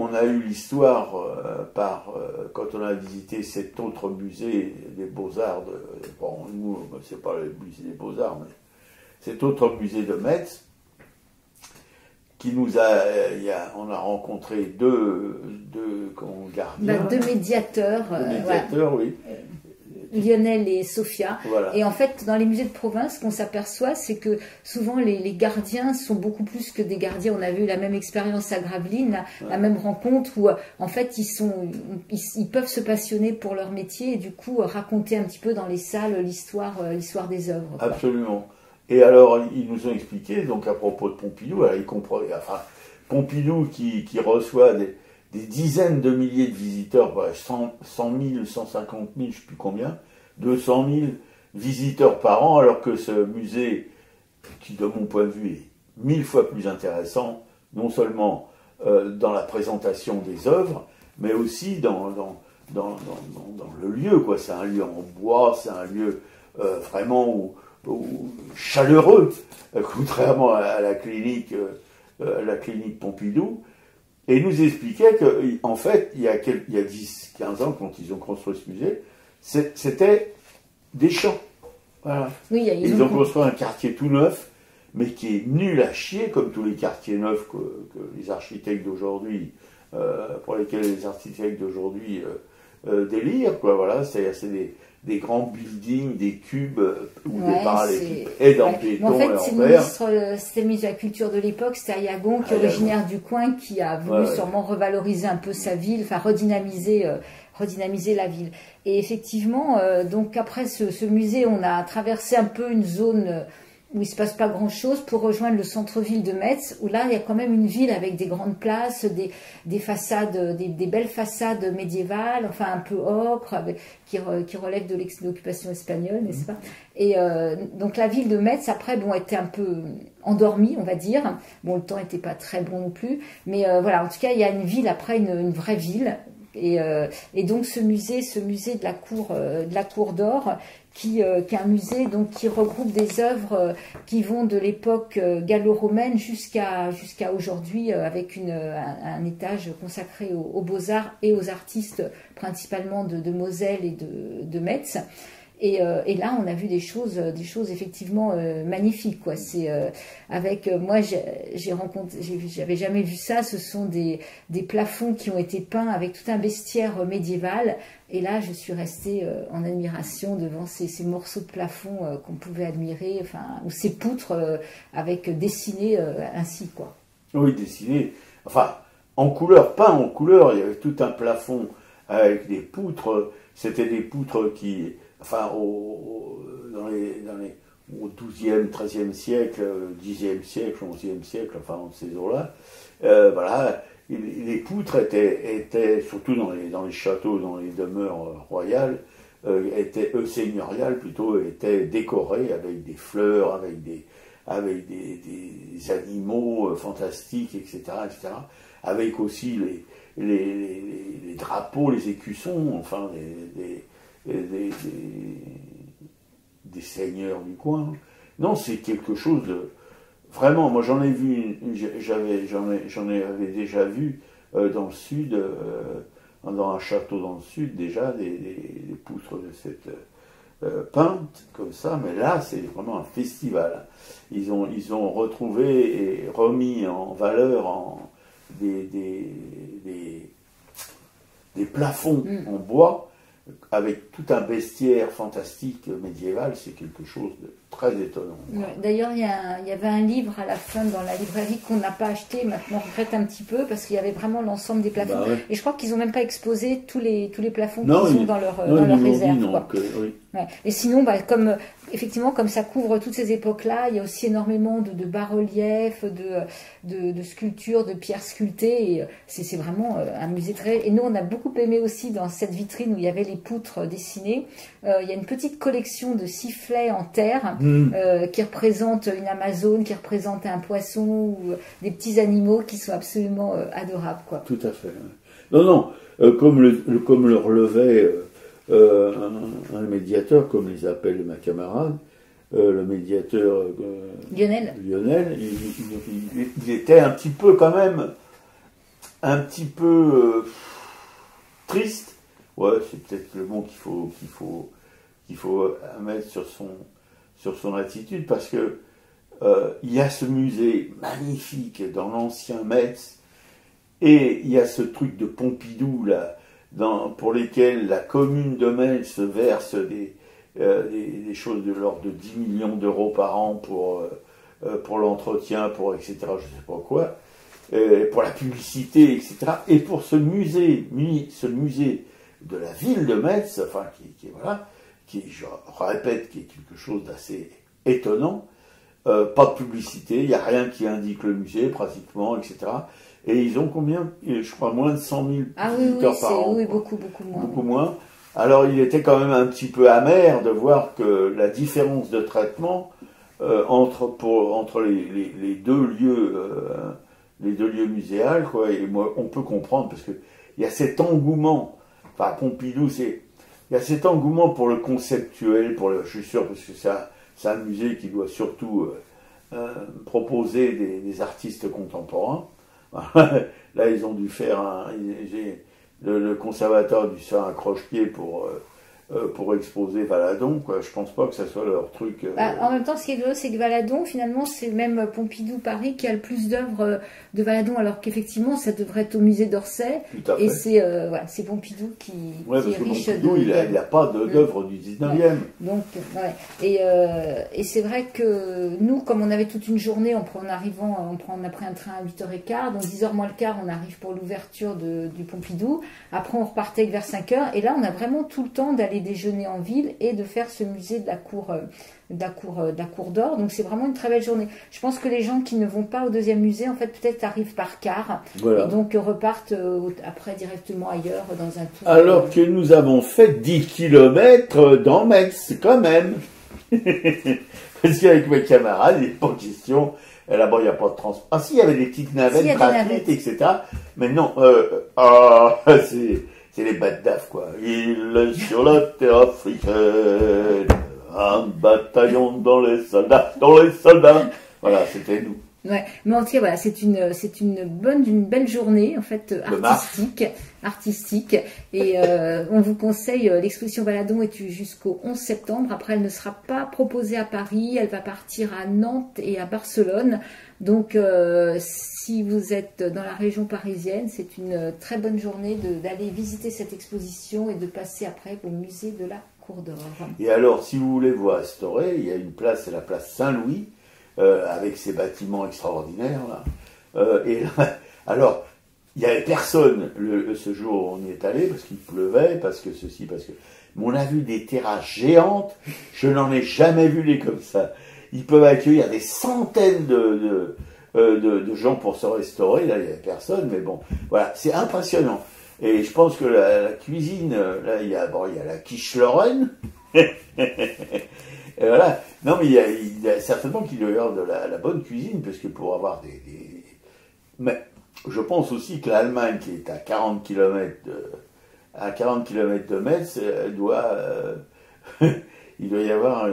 l'histoire quand on a visité cet autre musée des Beaux-Arts, bon, nous, c'est pas le musée des Beaux-Arts, mais cet autre musée de Metz, qui nous on a rencontré deux gardiens. Deux médiateurs. Oui. Lionel et Sophia. Voilà. Et en fait, dans les musées de province, ce qu'on s'aperçoit, c'est que souvent les gardiens sont beaucoup plus que des gardiens. On avait eu la même expérience à Gravelines, la même rencontre où en fait ils peuvent se passionner pour leur métier et du coup raconter un petit peu dans les salles l'histoire des œuvres. Quoi. Absolument. Et alors ils nous ont expliqué, donc à propos de Pompidou, alors, Pompidou qui reçoit des dizaines de milliers de visiteurs, 100 000, 150 000, je ne sais plus combien, 200 000 visiteurs par an, alors que ce musée, qui de mon point de vue est 1000 fois plus intéressant, non seulement dans la présentation des œuvres, mais aussi dans le lieu, quoi. C'est un lieu en bois, c'est un lieu vraiment chaleureux, contrairement à la clinique Pompidou. Et il nous expliquait qu'en fait, il y a 10-15 ans, quand ils ont construit ce musée, c'était des champs. Voilà. Oui, ils ont construit un quartier tout neuf, mais qui est nul à chier, comme tous les quartiers neufs que les architectes d'aujourd'hui, pour lesquels les architectes d'aujourd'hui délirent, quoi. Voilà, c'est des grands buildings, des cubes ou des parallélépipèdes en béton en fait, et en verre. C'était le ministre de la Culture de l'époque, c'était Ayagon, qui est originaire du coin, qui a voulu sûrement revaloriser un peu sa ville, enfin redynamiser la ville. Et effectivement, donc après ce musée, on a traversé un peu une zone où il se passe pas grand-chose pour rejoindre le centre-ville de Metz, où là, il y a quand même une ville avec des grandes places, des façades, des belles façades médiévales, enfin un peu ocre, qui relèvent de l'occupation espagnole, n'est-ce pas? Et donc la ville de Metz, après, bon, était un peu endormie, on va dire. Bon, le temps n'était pas très bon non plus, mais voilà, en tout cas, il y a une ville après, une vraie ville. Et donc ce musée de la cour d'Or, qui est un musée donc qui regroupe des œuvres qui vont de l'époque gallo-romaine jusqu'à aujourd'hui, avec un étage consacré aux beaux-arts et aux artistes, principalement de Moselle et de Metz. Et là, on a vu des choses effectivement magnifiques, quoi. C'est avec moi, j'avais jamais vu ça. Ce sont des plafonds qui ont été peints avec tout un bestiaire médiéval. Et là, je suis restée en admiration devant ces morceaux de plafond qu'on pouvait admirer, enfin, ou ces poutres avec dessinées ainsi, quoi. Oui, dessinées. Enfin, en couleur, peint en couleur. Il y avait tout un plafond avec des poutres. C'était des poutres qui enfin, au XIIe, XIIIe siècle, Xe siècle, XIe siècle, enfin, dans ces eaux-là, voilà, les poutres étaient surtout dans les châteaux, dans les demeures royales, seigneuriales plutôt, étaient décorées avec des fleurs, avec des animaux fantastiques, etc., etc., avec aussi les drapeaux, les écussons, enfin, des seigneurs du coin. Non, c'est quelque chose de vraiment. Moi, j'en ai vu, j'en avais déjà vu dans le sud, dans un château dans le sud déjà des poutres de cette peintes comme ça. Mais là, c'est vraiment un festival. Ils ont retrouvé et remis en valeur des plafonds en bois, avec tout un bestiaire fantastique médiéval. C'est quelque chose de très étonnant. Ouais, d'ailleurs, il y avait un livre à la fin dans la librairie qu'on n'a pas acheté, maintenant on regrette un petit peu, parce qu'il y avait vraiment l'ensemble des plafonds. Bah ouais. Et je crois qu'ils n'ont même pas exposé tous les plafonds qui sont dans leur réserve. Oui. Ouais. Et sinon, comme ça couvre toutes ces époques-là, il y a aussi énormément de bas-reliefs, de sculptures, de pierres sculptées. Et c'est vraiment un musée très... Et nous, on a beaucoup aimé aussi dans cette vitrine où il y avait les poutres dessinées. Il y a une petite collection de sifflets en terre qui représentent une Amazone, qui représente un poisson ou des petits animaux qui sont absolument adorables, quoi. Tout à fait. Non, comme le relevait... un médiateur, comme les appelle ma camarade, le médiateur Lionel, il était un petit peu quand même, triste. Ouais, c'est peut-être le mot qu'il faut mettre sur son attitude, parce que il y a ce musée magnifique dans l'ancien Metz, et il y a ce truc de Pompidou là, pour lesquels la commune de Metz verse des choses de l'ordre de 10 millions d'euros par an pour l'entretien, pour etc., je ne sais pas quoi, pour la publicité, etc. Et pour ce musée de la ville de Metz, enfin, qui je répète, qui est quelque chose d'assez étonnant, pas de publicité, il n'y a rien qui indique le musée, pratiquement, etc. Et ils ont combien? Je crois moins de 100 000 visiteurs par an. Oui, beaucoup moins. Beaucoup moins. Alors il était quand même un petit peu amer de voir que la différence de traitement entre les deux lieux muséals, quoi. Et moi, on peut comprendre, parce que il y a cet engouement enfin Pompidou, il y a cet engouement pour le conceptuel, je suis sûr, parce que c'est un musée qui doit surtout proposer des artistes contemporains. Là, ils ont dû faire le conservateur du faire un croche-pied pour exposer Valadon, quoi. Je pense pas que ça soit leur truc. En même temps, ce qui est drôle, c'est que Valadon, finalement, c'est même Pompidou Paris qui a le plus d'œuvres de Valadon, alors qu'effectivement, ça devrait être au musée d'Orsay. Et c'est Pompidou qui est riche Pompidou, il n'a pas d'œuvres du 19e. Donc, et c'est vrai que nous, comme on avait toute une journée, on a pris un train à 8h15, donc 10h moins le quart, on arrive pour l'ouverture du Pompidou. Après, on repartait vers 5h, et là, on a vraiment tout le temps d'aller déjeuner en ville et de faire ce musée de la cour d'or. Donc c'est vraiment une très belle journée. Je pense que les gens qui ne vont pas au deuxième musée, en fait, peut-être arrivent par car, et donc repartent après directement ailleurs dans un tour. Alors que nous avons fait 10 km dans Metz, quand même. Parce qu'avec mes camarades, il n'est pas question. Là-bas, il n'y a pas de transport. Ah si, il y avait des petites navettes gratuites, etc. Mais non, c'est les bêtes d'af, quoi. Il est sur la terre africaine, un bataillon dans les soldats. Voilà, c'était nous. Ouais, mais en tout cas, voilà, c'est une belle journée, en fait, artistique. Et on vous conseille, l'exposition Valadon est jusqu'au 11 septembre. Après, elle ne sera pas proposée à Paris. Elle va partir à Nantes et à Barcelone. Donc, si vous êtes dans la région parisienne, c'est une très bonne journée d'aller visiter cette exposition et de passer après au musée de la Cour d'Or. Et alors, si vous voulez vous restaurer, il y a une place, c'est la place Saint-Louis, avec ses bâtiments extraordinaires. Là. Et là, alors, il n'y avait personne ce jour où on y est allé, parce qu'il pleuvait, parce que ceci, parce que... Mais on a vu des terrasses géantes, je n'en ai jamais vu les comme ça. Ils peuvent accueillir des centaines de gens pour se restaurer. Là, il n'y avait personne, mais bon, voilà, c'est impressionnant. Et je pense que la cuisine, là, il y a la quiche Lorraine. Et voilà. Non, mais il y a certainement qu'il doit y avoir de la bonne cuisine, parce que pour avoir Mais je pense aussi que l'Allemagne, qui est à 40 km de Metz, il doit y avoir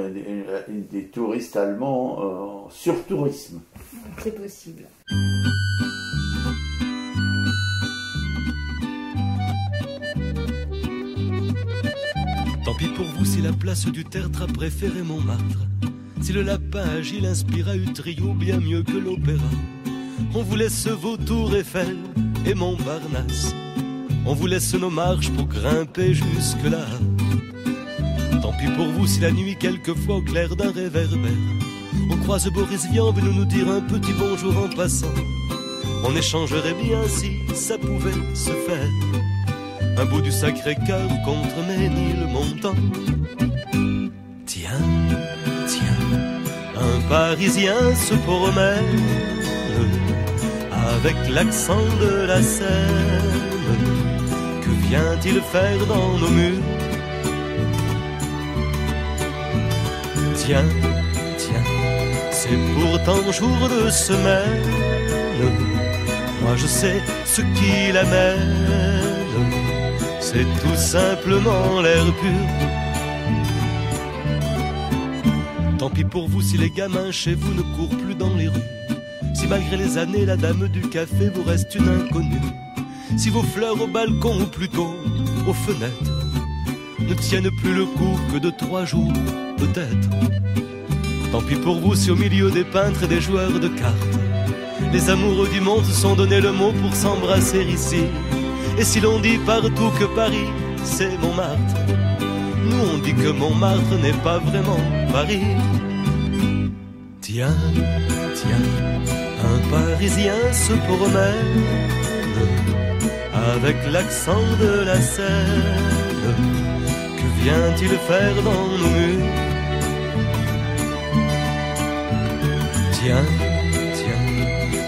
des touristes allemands en surtourisme. C'est possible. Tant pis pour vous si la place du Tertre a préféré Montmartre, si le lapin agile inspira Utrio bien mieux que l'opéra. On vous laisse vos tours Eiffel et Montparnasse, on vous laisse nos marches pour grimper jusque-là. Tant pis pour vous si la nuit quelquefois au clair d'un réverbère on croise Boris Vian venu nous dire un petit bonjour en passant. On échangerait bien si ça pouvait se faire, un bout du Sacré-Cœur contre Ménilmontant. Tiens, un Parisien se promène avec l'accent de la Seine. Que vient-il faire dans nos murs? Tiens, c'est pourtant jour de semaine. Moi je sais ce qui l'amène, c'est tout simplement l'air pur. Tant pis pour vous si les gamins chez vous ne courent plus dans les rues, si malgré les années la dame du café vous reste une inconnue, si vos fleurs au balcon ou plutôt aux fenêtres ne tiennent plus le coup que de 3 jours peut-être. Tant pis pour vous si au milieu des peintres et des joueurs de cartes les amoureux du monde se sont donné le mot pour s'embrasser ici. Et si l'on dit partout que Paris c'est Montmartre, nous on dit que Montmartre n'est pas vraiment Paris. Tiens, un Parisien se promène avec l'accent de la Seine. Que vient-il faire dans nos murs? Tiens,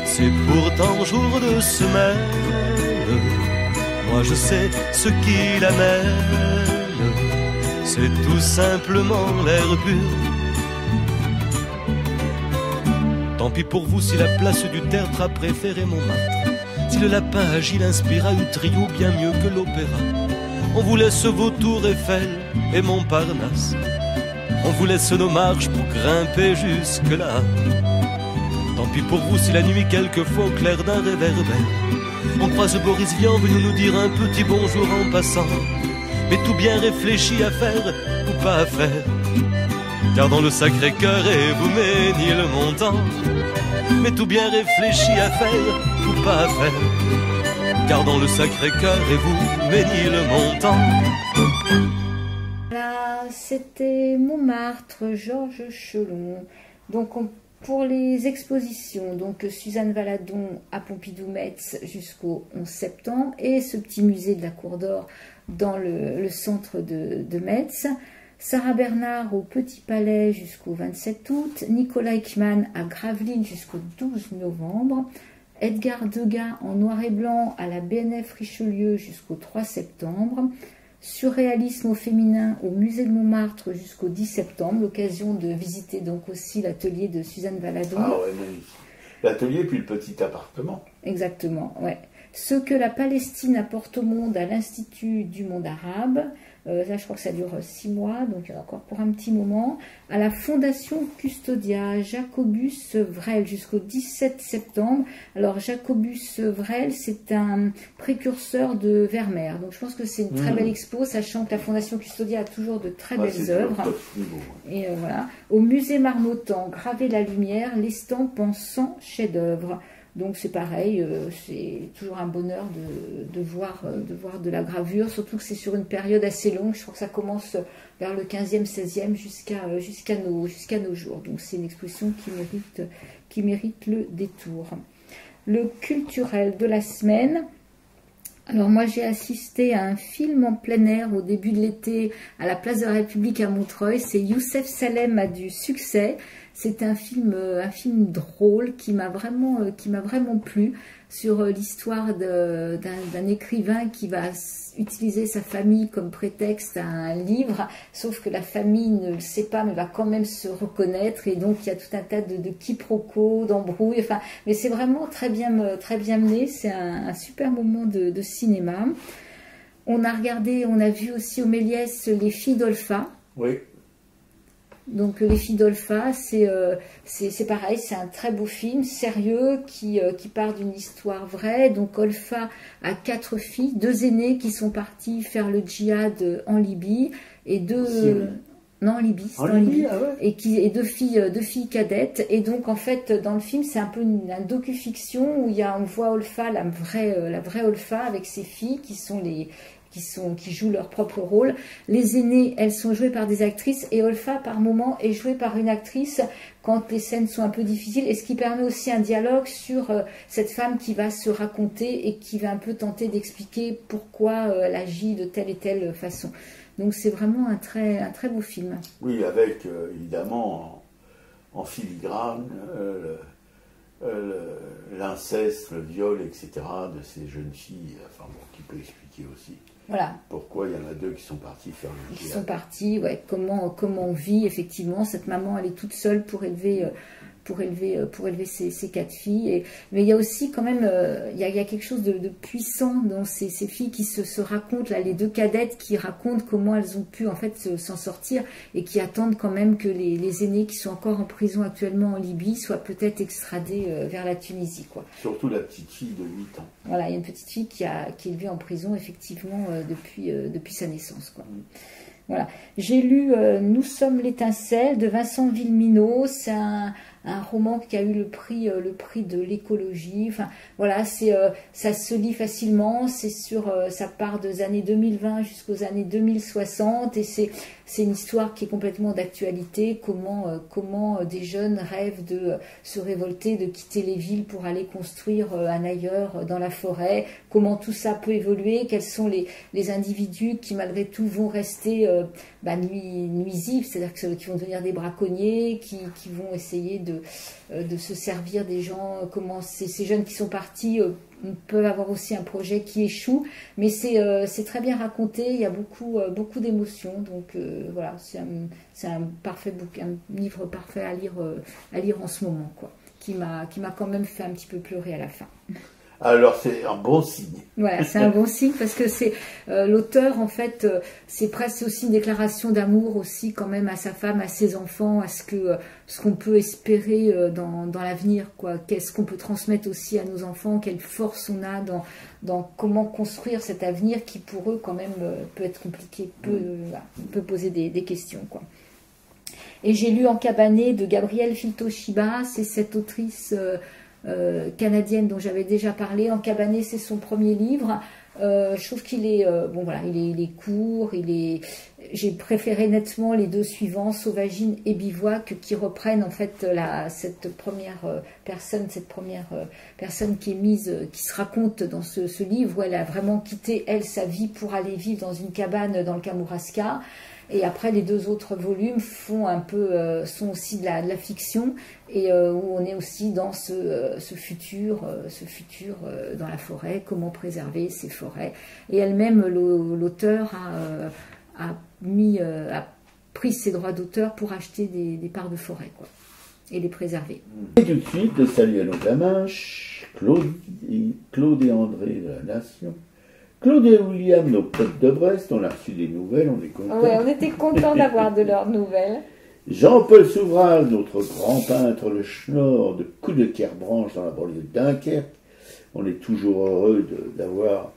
c'est pourtant jour de semaine. Moi je sais ce qui l'amène, c'est tout simplement l'air pur. Tant pis pour vous si la place du Tertre a préféré Montmartre, si le lapin agile inspira Utrio bien mieux que l'opéra. On vous laisse vos tours Eiffel et Montparnasse. On vous laisse nos marches pour grimper jusque-là. Tant pis pour vous si la nuit quelquefois au clair d'un réverbère on croise Boris Vian venu nous dire un petit bonjour en passant. Mais tout bien réfléchi à faire ou pas à faire, car dans le Sacré-Cœur et vous Ménilmontant, mais tout bien réfléchi à faire ou pas à faire, car dans le Sacré-Cœur et vous Ménilmontant. Voilà, c'était Montmartre, Georges Chelon. Donc pour les expositions, donc Suzanne Valadon à Pompidou-Metz jusqu'au 11 septembre et ce petit musée de la Cour d'Or dans le centre de Metz. Sarah Bernard au Petit Palais jusqu'au 27 août. Nicolas Eichmann à Gravelines jusqu'au 12 novembre. Edgar Degas en noir et blanc à la BNF Richelieu jusqu'au 3 septembre. Surréalisme au féminin au musée de Montmartre jusqu'au 10 septembre, l'occasion de visiter donc aussi l'atelier de Suzanne Valadon. Ah ouais, magnifique. L'atelier puis le petit appartement. Exactement, ouais. Ce que la Palestine apporte au monde à l'Institut du monde arabe. Là, je crois que ça dure 6 mois, donc il y en a encore pour un petit moment. À la Fondation Custodia, Jacobus Vrel jusqu'au 17 septembre. Alors, Jacobus Vrel, c'est un précurseur de Vermeer. Donc, je pense que c'est une très belle expo, sachant que la Fondation Custodia a toujours de très belles œuvres. Et voilà. Au musée Marmottan, graver la lumière, l'estampe en 100 chefs-d'œuvre. Donc c'est pareil, c'est toujours un bonheur de voir de la gravure, surtout que c'est sur une période assez longue. Je crois que ça commence vers le 15e, 16e jusqu'à nos jours. Donc c'est une exposition qui mérite le détour. Le culturel de la semaine. Alors moi j'ai assisté à un film en plein air au début de l'été à la place de la République à Montreuil. C'est Youssef Salem a du succès. C'est un film drôle qui m'a vraiment plu sur l'histoire d'un écrivain qui va utiliser sa famille comme prétexte à un livre, sauf que la famille ne le sait pas, mais va quand même se reconnaître, et donc il y a tout un tas de quiproquos, d'embrouilles, enfin, mais c'est vraiment très bien mené, c'est un super moment de cinéma. On a vu aussi au Méliès Les Filles d'Olpha. Oui. Donc Les Filles d'Olpha, c'est pareil, c'est un très beau film, sérieux, qui part d'une histoire vraie. Donc Olpha a 4 filles, 2 aînées qui sont parties faire le djihad en Libye, et 2... Non, en Libye, c'est en Libye. Ah ouais. Et 2 filles cadettes. Et donc, en fait, dans le film, c'est un peu une docu-fiction où on voit Olpha, la vraie Olpha, avec ses filles qui jouent leur propre rôle. Les aînées, elles sont jouées par des actrices, et Olpha, par moment, est jouée par une actrice quand les scènes sont un peu difficiles, et ce qui permet aussi un dialogue sur cette femme qui va se raconter et qui va un peu tenter d'expliquer pourquoi elle agit de telle et telle façon. Donc c'est vraiment un très beau film. Oui, avec évidemment en filigrane l'inceste, le viol, etc. de ces jeunes filles, enfin bon, qui peut expliquer aussi. Voilà. Pourquoi il y en a 2 qui sont partis faire le djihad. Ils sont partis, ouais. Comment on vit effectivement. Cette maman, elle est toute seule pour élever ces 4 filles. Mais il y a aussi quand même, il y a quelque chose de puissant dans ces filles qui se racontent, là, les 2 cadettes qui racontent comment elles ont pu en fait s'en sortir, et qui attendent quand même que les aînés qui sont encore en prison actuellement en Libye soient peut-être extradés vers la Tunisie, quoi. Surtout la petite fille de 8 ans. Voilà, il y a une petite fille qui est élevée en prison effectivement depuis sa naissance, quoi. Voilà. J'ai lu Nous sommes l'étincelle de Vincent Villeminot. C'est un roman qui a eu le prix de l'écologie. Enfin, voilà, ça se lit facilement. Ça part des années 2020 jusqu'aux années 2060, et c'est une histoire qui est complètement d'actualité. Comment des jeunes rêvent de se révolter, de quitter les villes pour aller construire un ailleurs dans la forêt. Comment tout ça peut évoluer. Quels sont les individus qui malgré tout vont rester nuisibles, c'est-à-dire qui vont devenir des braconniers, qui vont essayer de se servir des gens. Comment ces jeunes qui sont partis peuvent avoir aussi un projet qui échoue, mais c'est très bien raconté. Il y a beaucoup d'émotions, donc voilà, c'est un parfait bouquin, un livre parfait à lire en ce moment, quoi, qui m'a quand même fait un petit peu pleurer à la fin. Alors c'est un bon signe. Voilà, c'est un bon signe parce que c'est l'auteur, en fait, c'est presque aussi une déclaration d'amour aussi quand même à sa femme, à ses enfants, à ce qu'on peut espérer dans l'avenir, quoi. Qu'est-ce qu'on peut transmettre aussi à nos enfants, quelle force on a dans comment construire cet avenir qui pour eux quand même peut être compliqué, peut poser des questions, quoi. Et j'ai lu En cabané de Gabrielle Filtoshiba, c'est cette autrice canadienne dont j'avais déjà parlé. En cabané, c'est son premier livre. Je trouve qu'il est bon, voilà, il est court, j'ai préféré nettement les deux suivants, Sauvagine et Bivouac, qui reprennent en fait cette première personne qui est mise, qui se raconte dans ce livre où elle a vraiment quitté sa vie pour aller vivre dans une cabane dans le Kamouraska. Et après, les deux autres volumes sont aussi de la fiction, et où on est aussi dans ce futur dans la forêt, comment préserver ces forêts. Et elle-même, l'auteur a pris ses droits d'auteur pour acheter des parts de forêt, quoi, et les préserver. Et tout de suite, salut à nos Gamache, Claude et André de la Nation. Claude et William, nos potes de Brest, on a reçu des nouvelles, on est contents. Ouais, on était contents d'avoir de leurs nouvelles. Jean-Paul Souvral, notre grand peintre, le schnorr de Coup de Kerbranche dans la banlieue de Dunkerque. On est toujours heureux d'avoir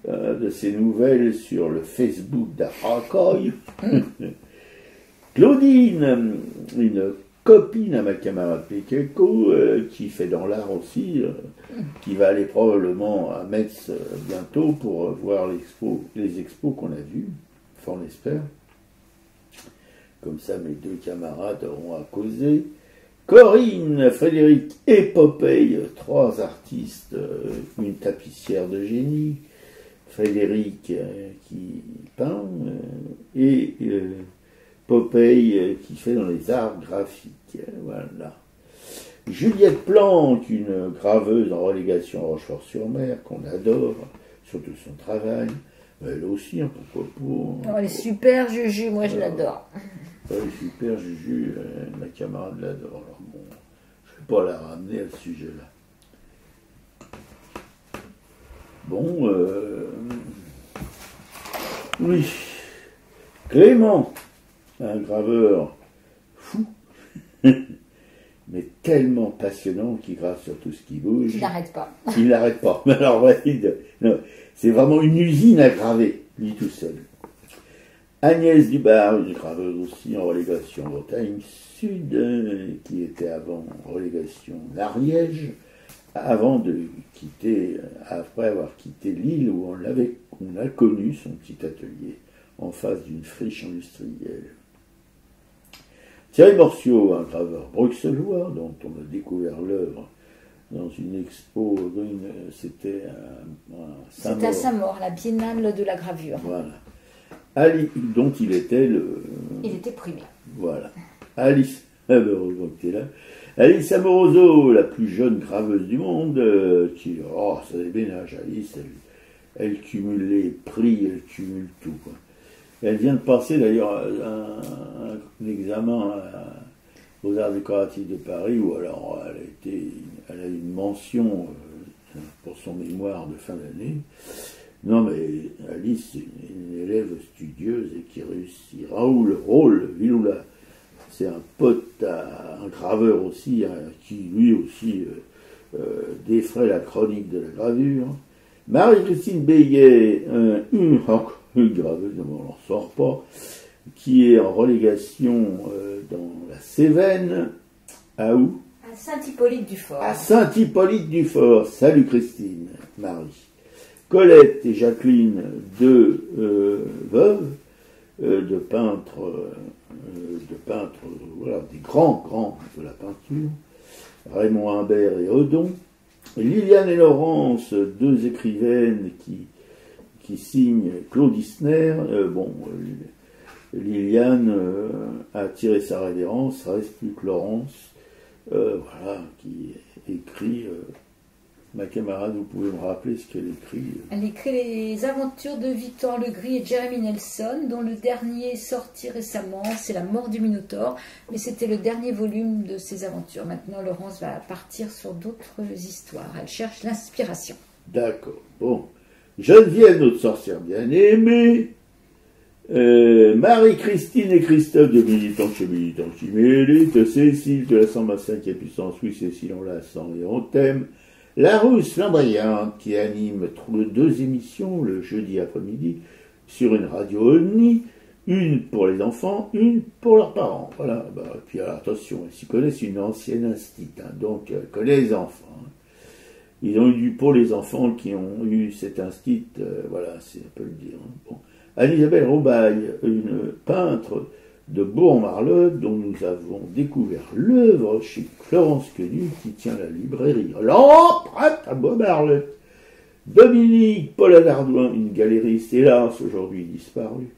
de ces nouvelles sur le Facebook d'Aracoy. Claudine, une copine à ma camarade Pekeko, qui fait dans l'art aussi, qui va aller probablement à Metz bientôt pour voir les expos qu'on a vues, enfin on espère. Comme ça mes deux camarades auront à causer. Corinne, Frédéric et Popeye, trois artistes, une tapissière de génie, Frédéric qui peint, et Popeye qui fait dans les arts graphiques. Voilà. Juliette Planck, une graveuse en relégation à Rochefort-sur-Mer, qu'on adore, surtout son travail. Elle aussi, hein, pourquoi pas. Oh, elle est super, Juju, moi je l'adore. Elle est super, Juju, ma camarade l'adore. Alors bon, je ne vais pas la ramener à ce sujet-là. Bon, oui. Clément, un graveur fou, mais tellement passionnant qu'il grave sur tout ce qui bouge. Il n'arrête pas. Il n'arrête pas. Mais alors, ouais, c'est vraiment une usine à graver, lui tout seul. Agnès Dubar, une graveuse aussi en relégation Bretagne Sud, qui était avant en relégation d'Ariège, après avoir quitté l'île où on a connu son petit atelier en face d'une friche industrielle. Thierry Morciot, un graveur bruxellois dont on a découvert l'œuvre dans une expo, c'était à Saint-Maur. C'était à Saint-Maur, la biennale de la gravure. Voilà. Dont il était Il était primé. Voilà. Alice, heureusement que tu es là. Alice Amoroso, la plus jeune graveuse du monde, ça déménage, Alice, elle cumule les prix, elle cumule tout, quoi. Elle vient de passer d'ailleurs un examen aux Arts décoratifs de Paris, où alors elle a eu une mention pour son mémoire de fin d'année. Non mais Alice, c'est une élève studieuse et qui réussit. Raoul Roll, Viloula, c'est un pote, un graveur aussi, qui lui aussi défraie la chronique de la gravure. Marie-Christine Béguet, une graveuse, on n'en sort pas, qui est en relégation dans la Cévennes. À où? À Saint-Hippolyte-du-Fort. À Saint-Hippolyte-du-Fort. Salut Christine, Marie. Colette et Jacqueline, deux veuves, de peintres, voilà, des grands de la peinture. Raymond Imbert et Odon. Liliane et Laurence, deux écrivaines qui signent Claude Isner. Liliane a tiré sa révérence, reste plus que Laurence, qui écrit. Ma camarade, vous pouvez me rappeler ce qu'elle écrit? Elle écrit les aventures de Victor Legris et Jeremy Nelson, dont le dernier est sorti récemment, c'est La mort du Minotaure, mais c'était le dernier volume de ses aventures. Maintenant, Laurence va partir sur d'autres histoires. Elle cherche l'inspiration. D'accord. Bon. Geneviève, notre sorcière bien-aimée. Marie-Christine et Christophe de Militants chez Militants Chimélite. Cécile de la 125e puissance. Oui, Cécile, on la sent et on t'aime. La Rousse flamboyante qui anime 2 émissions le jeudi après-midi sur une radio Omni. Une pour les enfants, une pour leurs parents. Voilà. Bah, puis alors, attention, ils s'y connaissent une ancienne instite, hein, donc connaissent les enfants. Hein. Ils ont eu pour les enfants qui ont eu cette instite, voilà, c'est un peu le dire. Hein. Bon. Anne-Isabelle Roubaille, une peintre de Bourg-en-Marlotte, dont nous avons découvert l'œuvre chez Florence Quenu, qui tient la librairie L'Empreinte à Bourg-en-Marlotte. Dominique Paul-Adardouin, une galériste, hélas, aujourd'hui disparue,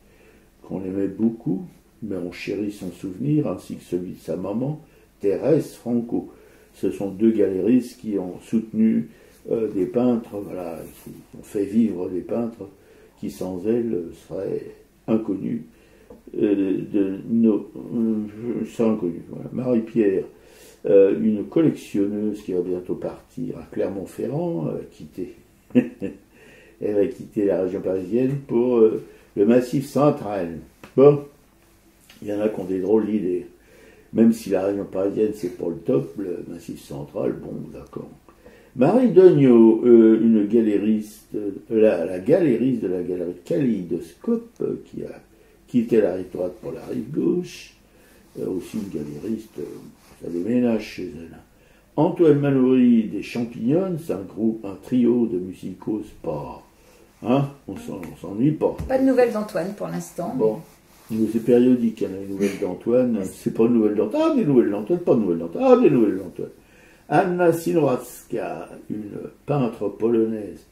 qu'on aimait beaucoup, mais on chérit son souvenir, ainsi que celui de sa maman, Thérèse Franco. Ce sont 2 galéristes qui ont soutenu des peintres, voilà, qui ont fait vivre des peintres qui sans elles seraient inconnus de nos... seraient inconnus. Voilà. Marie-Pierre, une collectionneuse qui va bientôt partir à Clermont-Ferrand, elle va quitter la région parisienne pour le Massif central. Bon, il y en a qui ont des drôles d'idées. Même si la région parisienne, c'est pas le top, le Massif central, bon, d'accord. Marie Degnaud, une galériste, la galériste de la galerie Kaléidoscope, qui a quitté la rive droite pour la rive gauche, aussi une galériste, ça déménage chez elle. Antoine Mallory des Champignons, c'est un trio de musicaux sport. Hein, on s'ennuie pas. Pas de nouvelles d'Antoine pour l'instant. Bon, c'est périodique, hein, les nouvelles d'Antoine. C'est pas de nouvelles d'Antoine. Ah, des nouvelles d'Antoine, pas de nouvelles d'Antoine. Ah, des nouvelles d'Antoine. Anna Sinowacka, une peintre polonaise,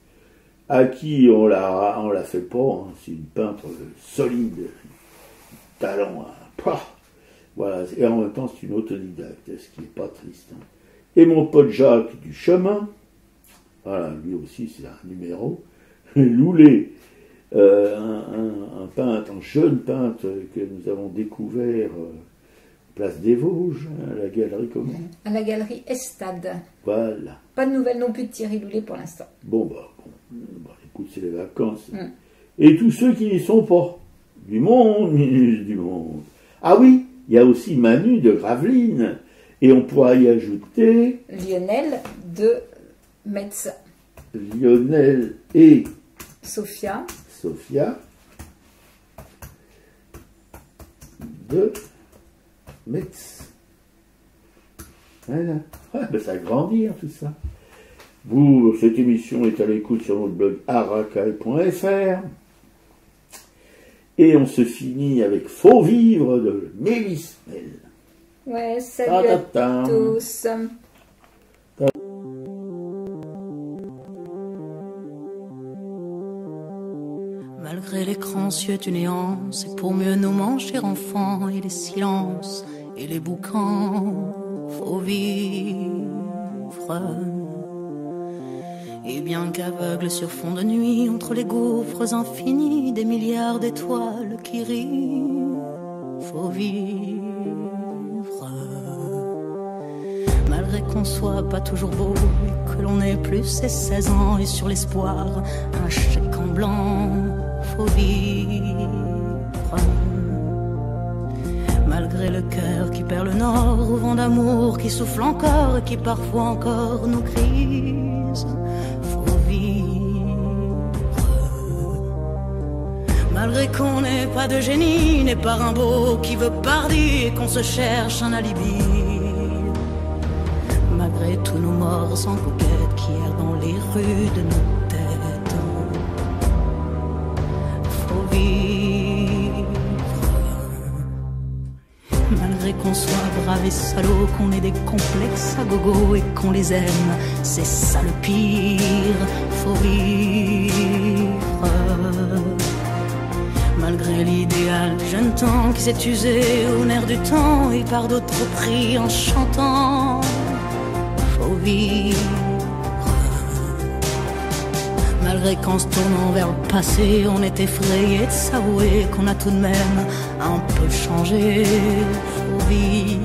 à qui on la fait pas, hein, c'est une peintre solide, talent, hein, voilà, et en même temps c'est une autodidacte, ce qui n'est pas triste. Hein. Et mon pote Jacques du Chemin, voilà, lui aussi c'est un numéro, Loulet, un peintre, un jeune peintre que nous avons découvert place des Vosges, à la galerie comment ? À la galerie Estade. Voilà. Pas de nouvelles non plus de Thierry Loulet pour l'instant. Bon, écoute, c'est les vacances. Et tous ceux qui n'y sont pas. Du monde, du monde. Ah oui, il y a aussi Manu de Gravelines. Et on pourra y ajouter... Lionel de Metz. Lionel et... Sophia de Metz. Voilà. Ah, ben ça grandit, hein, tout ça. Vous, cette émission est à l'écoute sur notre blog arakai.fr. Et on se finit avec Faut vivre de Mélismel. Ouais, salut à tous. Malgré l'écran suette une néance, et pour mieux nous manger enfants, et les silences, et les boucans, faut vivre. Et bien qu'aveugle sur fond de nuit, entre les gouffres infinis, des milliards d'étoiles qui rient, faut vivre. Malgré qu'on soit pas toujours beau, et que l'on ait plus ses 16 ans, et sur l'espoir, un chèque en blanc, faut vivre. Malgré le cœur qui perd le nord, au vent d'amour qui souffle encore et qui parfois encore nous grise, faut vivre. Malgré qu'on n'ait pas de génie, n'est pas Rimbaud qui veut Pardi et qu'on se cherche un alibi. Malgré tous nos morts sans coquette qui errent dans les rues de nos têtes, faut vivre. Malgré qu'on soit brave et salaud, qu'on ait des complexes à gogo et qu'on les aime, c'est ça le pire, faut vivre. Malgré l'idéal jeune temps qui s'est usé au nerf du temps et par d'autres pris en chantant, faut vivre. Malgré qu'en se tournant vers le passé, on est effrayé de s'avouer qu'on a tout de même un peu changé, faut vivre.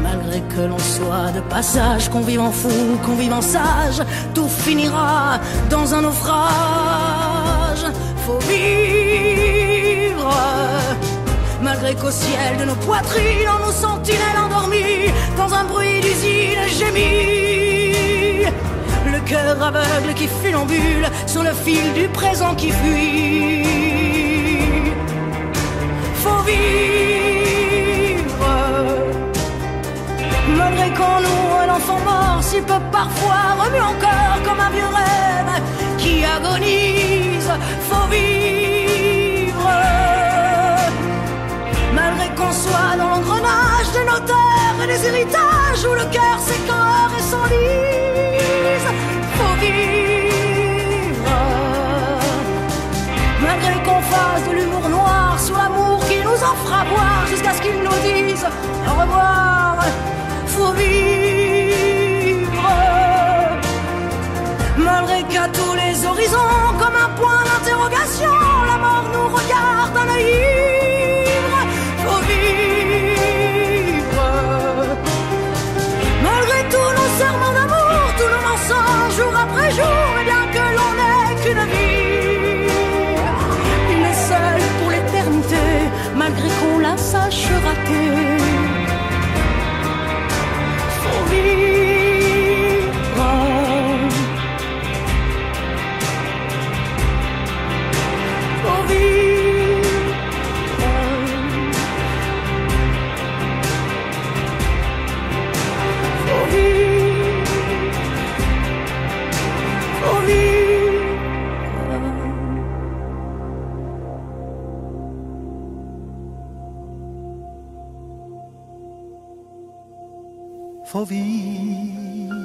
Malgré que l'on soit de passage, qu'on vive en fou, qu'on vive en sage, tout finira dans un naufrage. Faut vivre, malgré qu'au ciel de nos poitrines, en nos sentinelles endormies, dans un bruit d'usine gémit, le cœur aveugle qui funambule sur le fil du présent qui fuit. Faut vivre, malgré qu'en nous un enfant mort si peu parfois remue encore comme un vieux rêve qui agonise. Faut vivre, malgré qu'on soit dans l'engrenage des notaires et des héritages où le cœur s'écœure et s'enlise. Faut vivre, malgré qu'on fasse de l'humour noir sur l'amour qui nous en fera boire jusqu'à ce qu'ils nous disent au revoir. Faut vivre, malgré qu'à tous les horizons, comme un point d'interrogation, la mort nous regarde d'un œil ivre. Faut vivre, malgré tous nos serments d'amour, tous nos mensonges jour après jour, et bien que l'on n'ait qu'une vie, une seule pour l'éternité, malgré qu'on la sache rater. Faut vivre, faut vivre, faut vivre, faut vivre. Faut vivre.